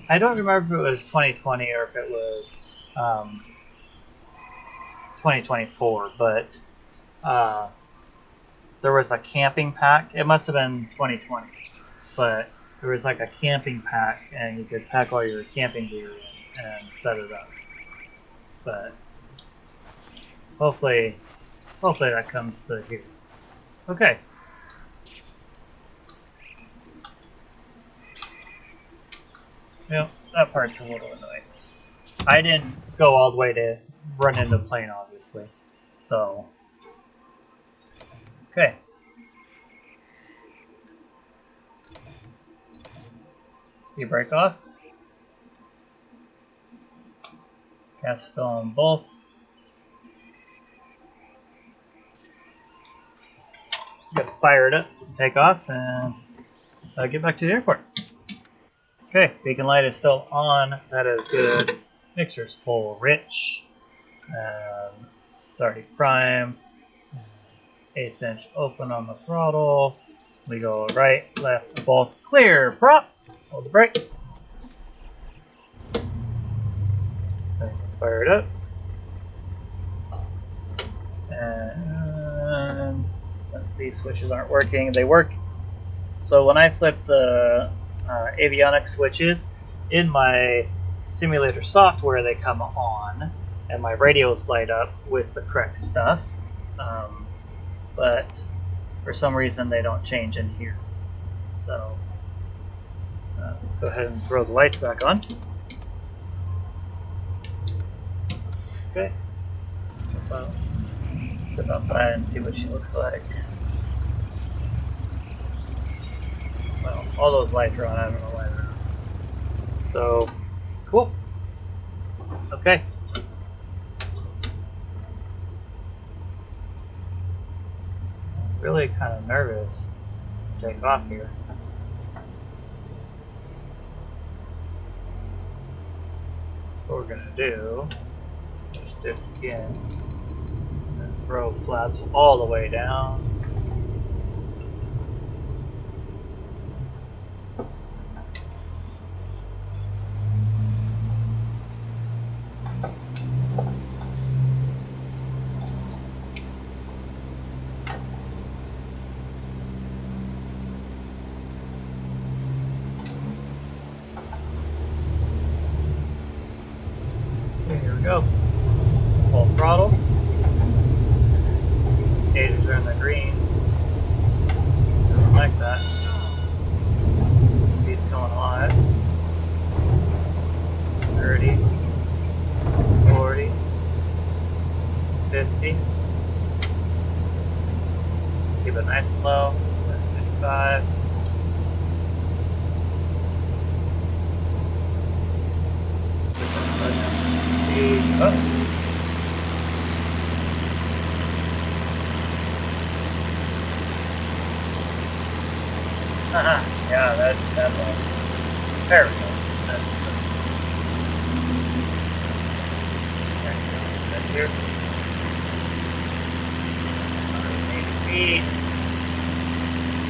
I don't remember if it was 2020 or if it was 2024, but there was a camping pack. It must have been 2020, but there was like a camping pack, and you could pack all your camping gear in and set it up. But hopefully that comes to here. Okay. Well, that part's a little annoying. I didn't go all the way to run into the plane, obviously. So, okay. You break off. Gas still on both. Get fired up, take off, and get back to the airport. Okay, beacon light is still on. That is good. Mixer's full rich. It's already prime. 1/8 inch open on the throttle. We go right, left, both clear. Prop. Hold the brakes. Let's fire it up. And since these switches aren't working, they work. So when I flip the avionics switches in my simulator software, they come on and my radios light up with the correct stuff. But for some reason they don't change in here. So go ahead and throw the lights back on. Okay. Step outside and see what she looks like. Well, all those lights are on. I don't know why they're on. So, cool. Okay. Really kind of nervous to take off here. What we're gonna do, just do it again, and throw flaps all the way down. Here we go. Full throttle. Gauges are in the green. Doesn't like that. Speed's going alive. 30, 40, 50. Keep it nice and low. 55. Oh. Yeah, that's awesome. There we go. That's set here. 180 feet.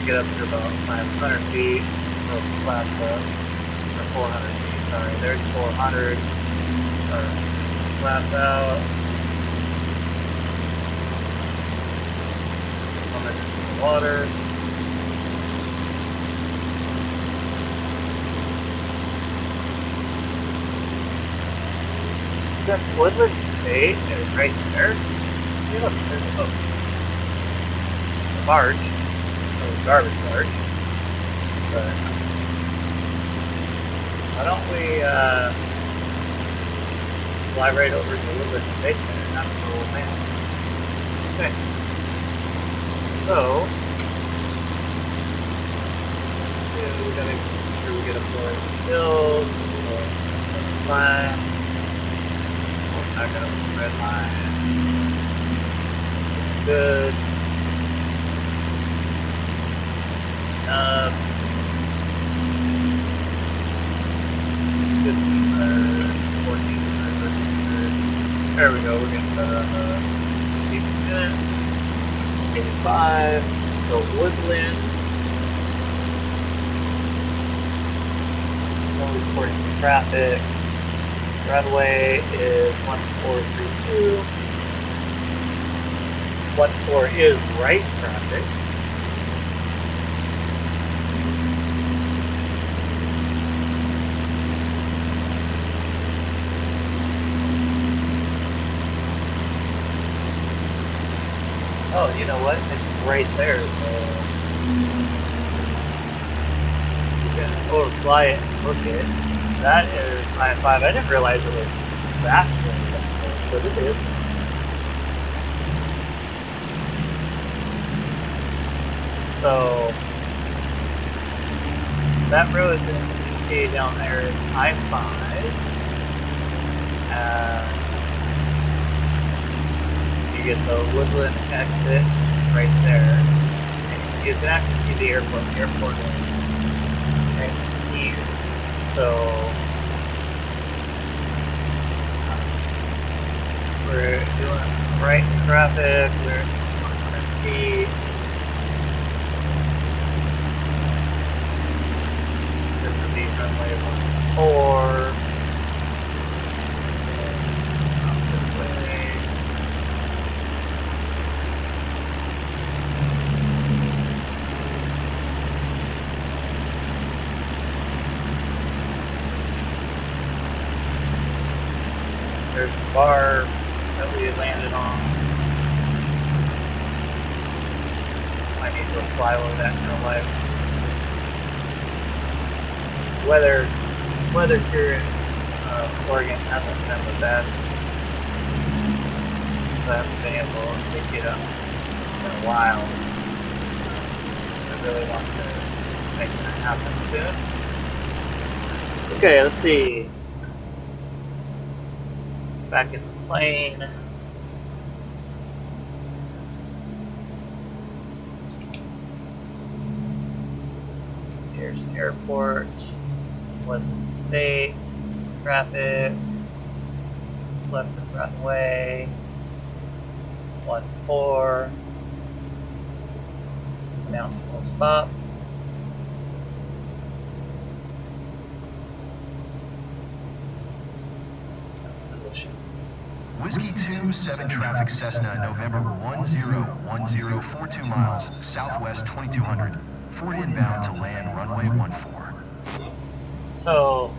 Get up to about 500 feet. So flaps up. Or 400 feet, sorry. There's 400. Sorry. Flaps out. Coming into the water. Since Woodland State is right there, hey look, there's a boat. A barge. A garbage barge. But why don't we fly right over to Woodland State there and that's where we'll land. Okay. So we gotta make sure we get up the hills, climb. I got a red line. Good. Good. 1400. There we go. We're getting better on the 85. The Woodland. No reporting traffic. Runway is 1432. 14 is right traffic. Oh, you know what? It's right there, so you can overfly it and hook it. That is 9.5. I didn't realize it was that close, but it is. So that road that you see down there is I-5. You get the Woodland exit right there. And you can actually see the airport. The airport is right here. So we're doing right traffic, we're 100 feet. This would be runway 14. Out this way. There's the bar that we had landed on. I I need to fly over that in real life. Weather here in Oregon hasn't been the best. So I haven't been able to get up in a while. I really want to make that happen soon. Okay, let's see. Back in the plane. Here's the airport. Woodland State. Traffic. Left of runway. 14. Announce full stop. That's position. Whiskey 27 traffic Cessna, November 1010, 42 miles, southwest 2200. Ford inbound to land runway 14. So,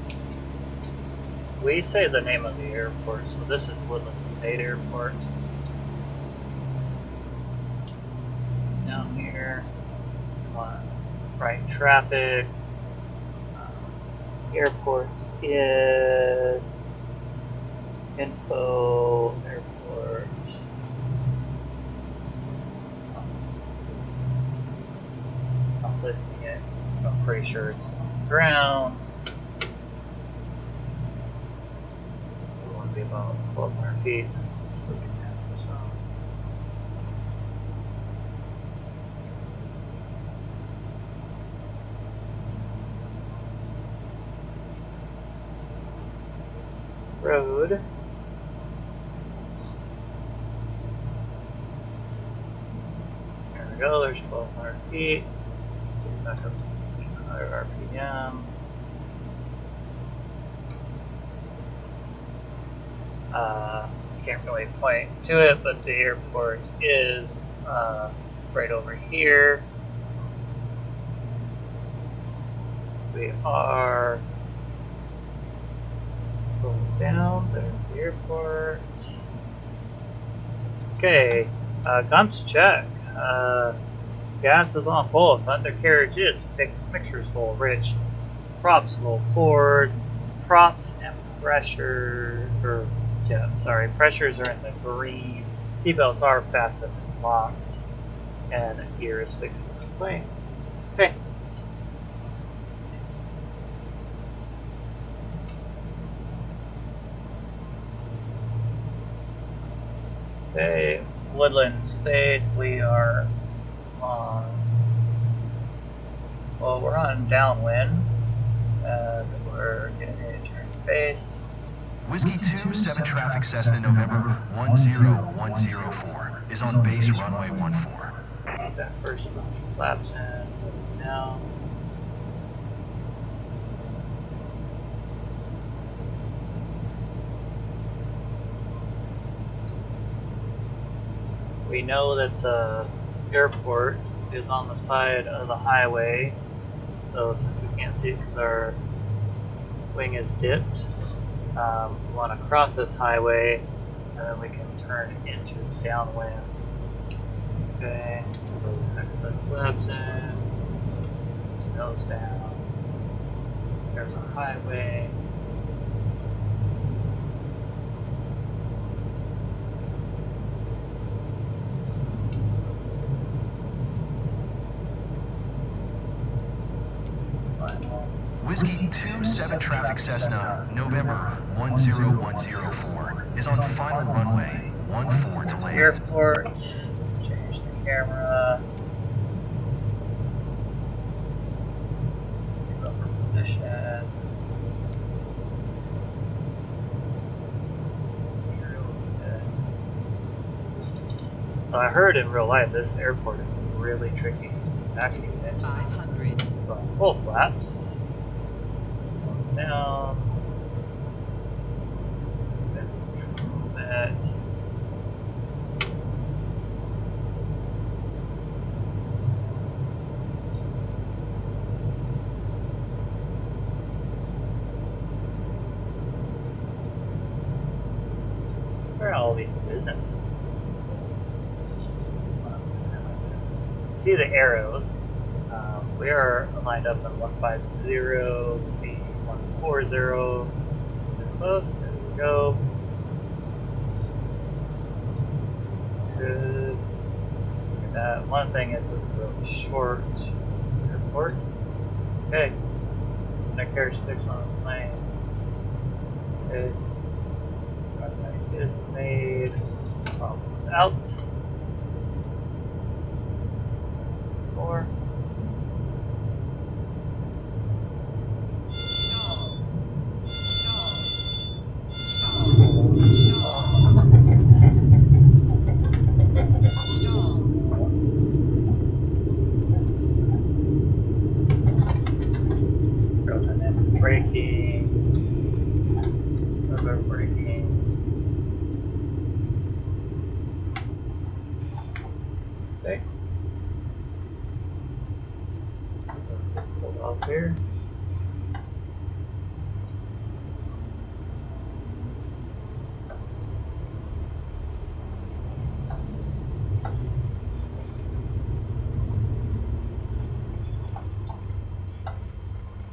we say the name of the airport, so this is Woodland State Airport. Down here, come on, right traffic. Airport is info airport. Not listing it. I'm pretty sure it's on the ground. So we want to be about 1,200 feet. So let's look at that. So. Road. There we go, there's 1,200 feet. Continue back up to 1,500 RPM. Can't really point to it, but the airport is right over here. We are going down, there's the airport. Okay, guns check. Gas is on both. Undercarriage is fixed. Mixture is full. Rich. Props full forward. Props and pressure. Pressures are in the green. Seatbelts are fastened and locked. And gear is fixed in this plane. Okay. Okay, Woodland State, we are on, well, we're on downwind, and we're getting ready to turn face. Whiskey 27 traffic Cessna, November 10104, is on base runway 14. Need that first flaps in, down. We know that the airport is on the side of the highway, so since we can't see it because our wing is dipped, we want to cross this highway and then we can turn into downwind. Okay, next set of flaps in, nose down, there's our highway. Whiskey 27 traffic Cessna, November 10104, is on final runway 14 to land. Airport, change the camera, give over position. So I heard in real life this airport is really tricky. Actually, 500. Full flaps. Down. Then control that. Where are all these businesses? see the arrows. We are lined up on 150, the 140. Close. There we go. Good. Look at that. One thing is it's a really short airport. Okay. No carriage fix on this plane. Good. Contact is made. Problems out. 4. Braking. Rubber braking. Okay. Hold off here.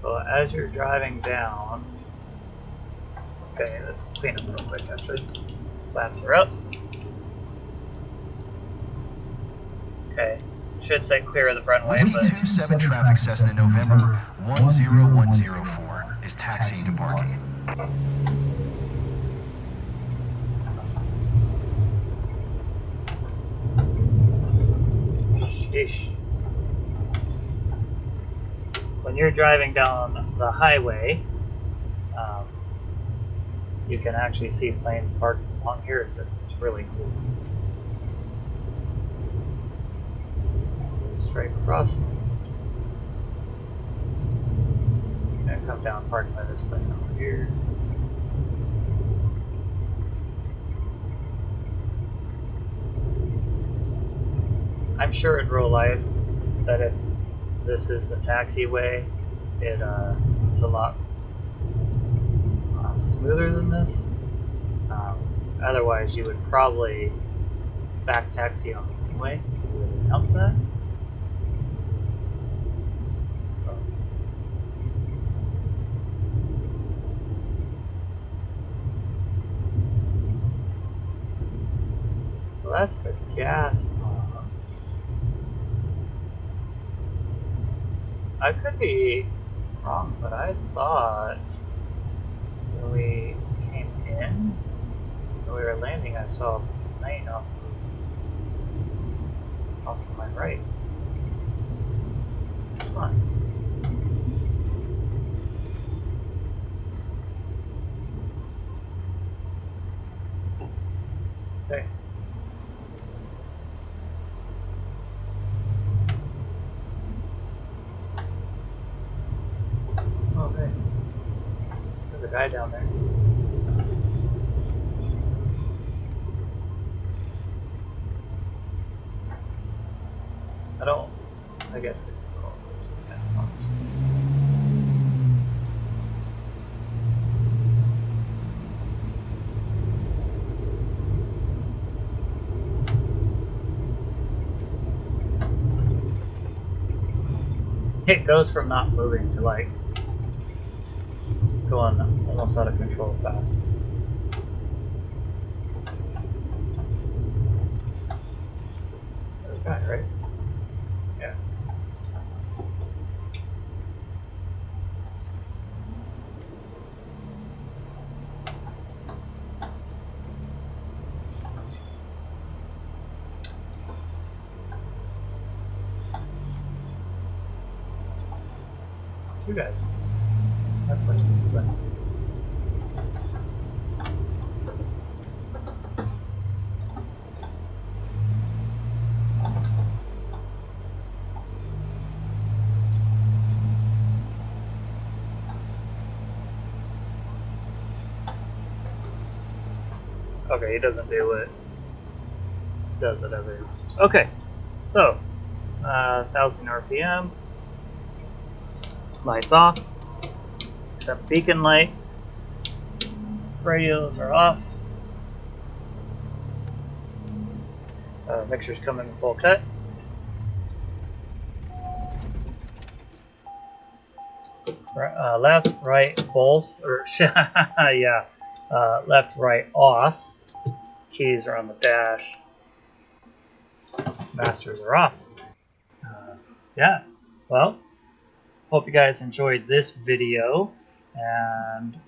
So as you're driving down, okay, let's clean up real quick actually. Flaps are up. Okay, should say clear of the runway, but 27 traffic Cessna November 10104 is taxiing to parking. sheesh. When you're driving down the highway, you can actually see planes parked along here. It's really cool. Straight across. I'm gonna come down, park by this plane over here. I'm sure in real life that if this is the taxiway, it's a lot smoother than this. Otherwise, you would probably back taxi on the runway. You would announce that. So that's the gas pumps. I could be wrong, but I thought when we came in, when we were landing, I saw a plane off to my right. It's not. Okay. Oh, hey. There's a guy down there. I guess we can go over to the gas pumps. It goes from not moving to like going almost out of control fast. There's a guy, right? Yeah. You guys. That's what you're doing. Okay, he doesn't do it. Does it every. Okay, so 1,000 RPM. Lights off. Except beacon light. Radios are off. Mixer's coming full cut. left, right, both, or yeah, left, right, off. Keys are on the dash. Masters are off. Yeah, well, hope you guys enjoyed this video, and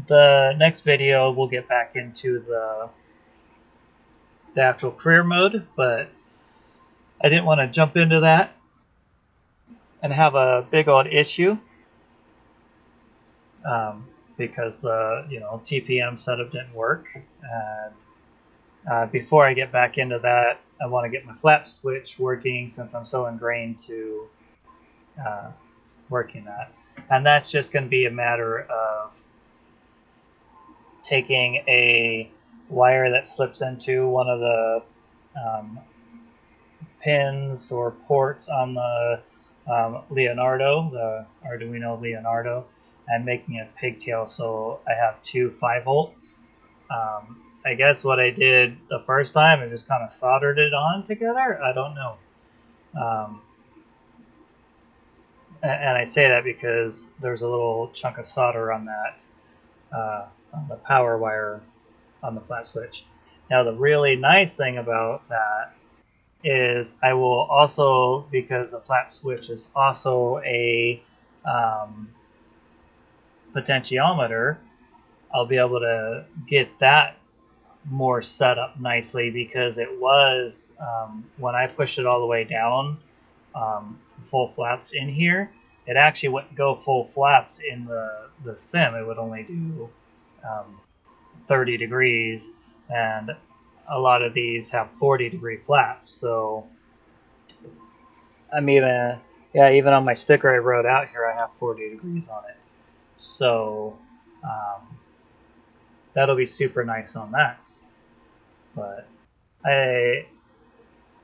the next video we'll get back into the actual career mode, but I didn't want to jump into that and have a big old issue because the TPM setup didn't work. And before I get back into that, I want to get my flap switch working since I'm so ingrained to working that. And that's just going to be a matter of taking a wire that slips into one of the pins or ports on the Leonardo, the Arduino Leonardo, and making a pigtail so I have two 5-volts. I guess what I did the first time is just kind of soldered it on together. I don't know. And I say that because there's a little chunk of solder on that, on the power wire on the flap switch. Now, the really nice thing about that is I will also, because the flap switch is also a potentiometer, I'll be able to get that more set up nicely, because it was, when I pushed it all the way down, full flaps in here, it actually wouldn't go full flaps in the sim. It would only do 30 degrees, and a lot of these have 40-degree flaps. So I'm even, yeah, even on my sticker I wrote out here, I have 40 degrees on it. So that'll be super nice on that. But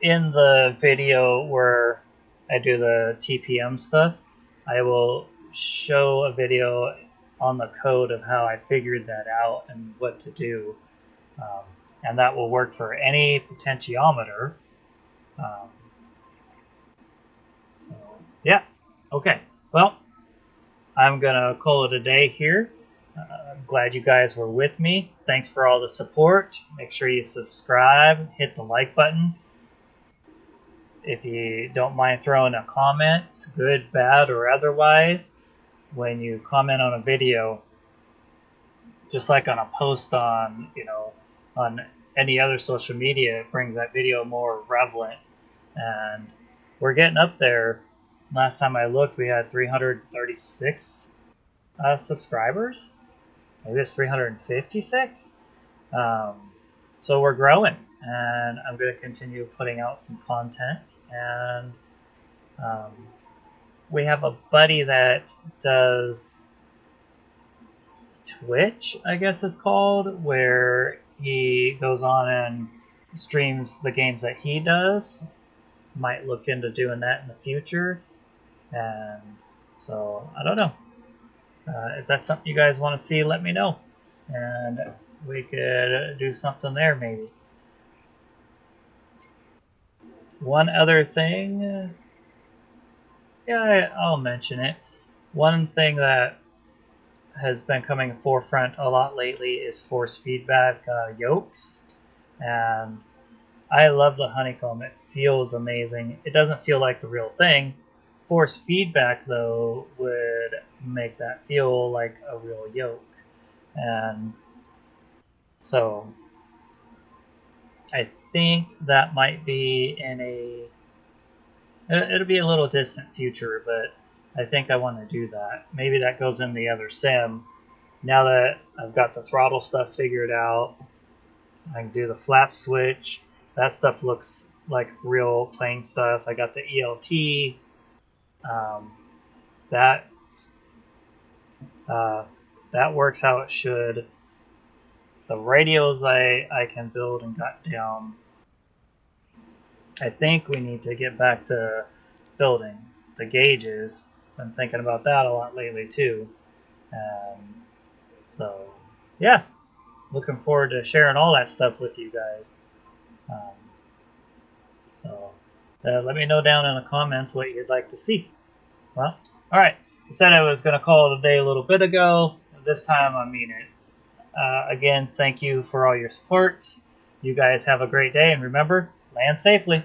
in the video where I do the TPM stuff, I will show a video on the code of how I figured that out and what to do. And that will work for any potentiometer. So, yeah. Okay. Well, I'm going to call it a day here. I'm glad you guys were with me. Thanks for all the support. Make sure you subscribe, hit the like button. If you don't mind throwing a comment, good, bad, or otherwise, when you comment on a video, just like on a post on, on any other social media, it brings that video more relevant. And we're getting up there. Last time I looked, we had 336 subscribers. Maybe it's 356. So we're growing, and I'm going to continue putting out some content. And we have a buddy that does Twitch, I guess it's called, where he goes on and streams the games that he does. Might look into doing that in the future. And so I don't know. If that's something you guys want to see, let me know, and we could do something there maybe. One other thing, yeah, I'll mention it. One thing that has been coming forefront a lot lately is force feedback yokes, and I love the honeycomb. It feels amazing. It doesn't feel like the real thing. Force feedback, though, would make that feel like a real yoke. And so I think that might be it'll be a little distant future, but I think I want to do that. Maybe that goes in the other sim. Now that I've got the throttle stuff figured out, I can do the flap switch. That stuff looks like real plane stuff. I got the ELT. That works how it should. The radios I can build and got down. I think we need to get back to building the gauges. Been thinking about that a lot lately too. So yeah, looking forward to sharing all that stuff with you guys. So let me know down in the comments what you'd like to see. Well, all right. I said I was going to call it a day a little bit ago. This time I mean it. Again, thank you for all your support. You guys have a great day, and remember, land safely.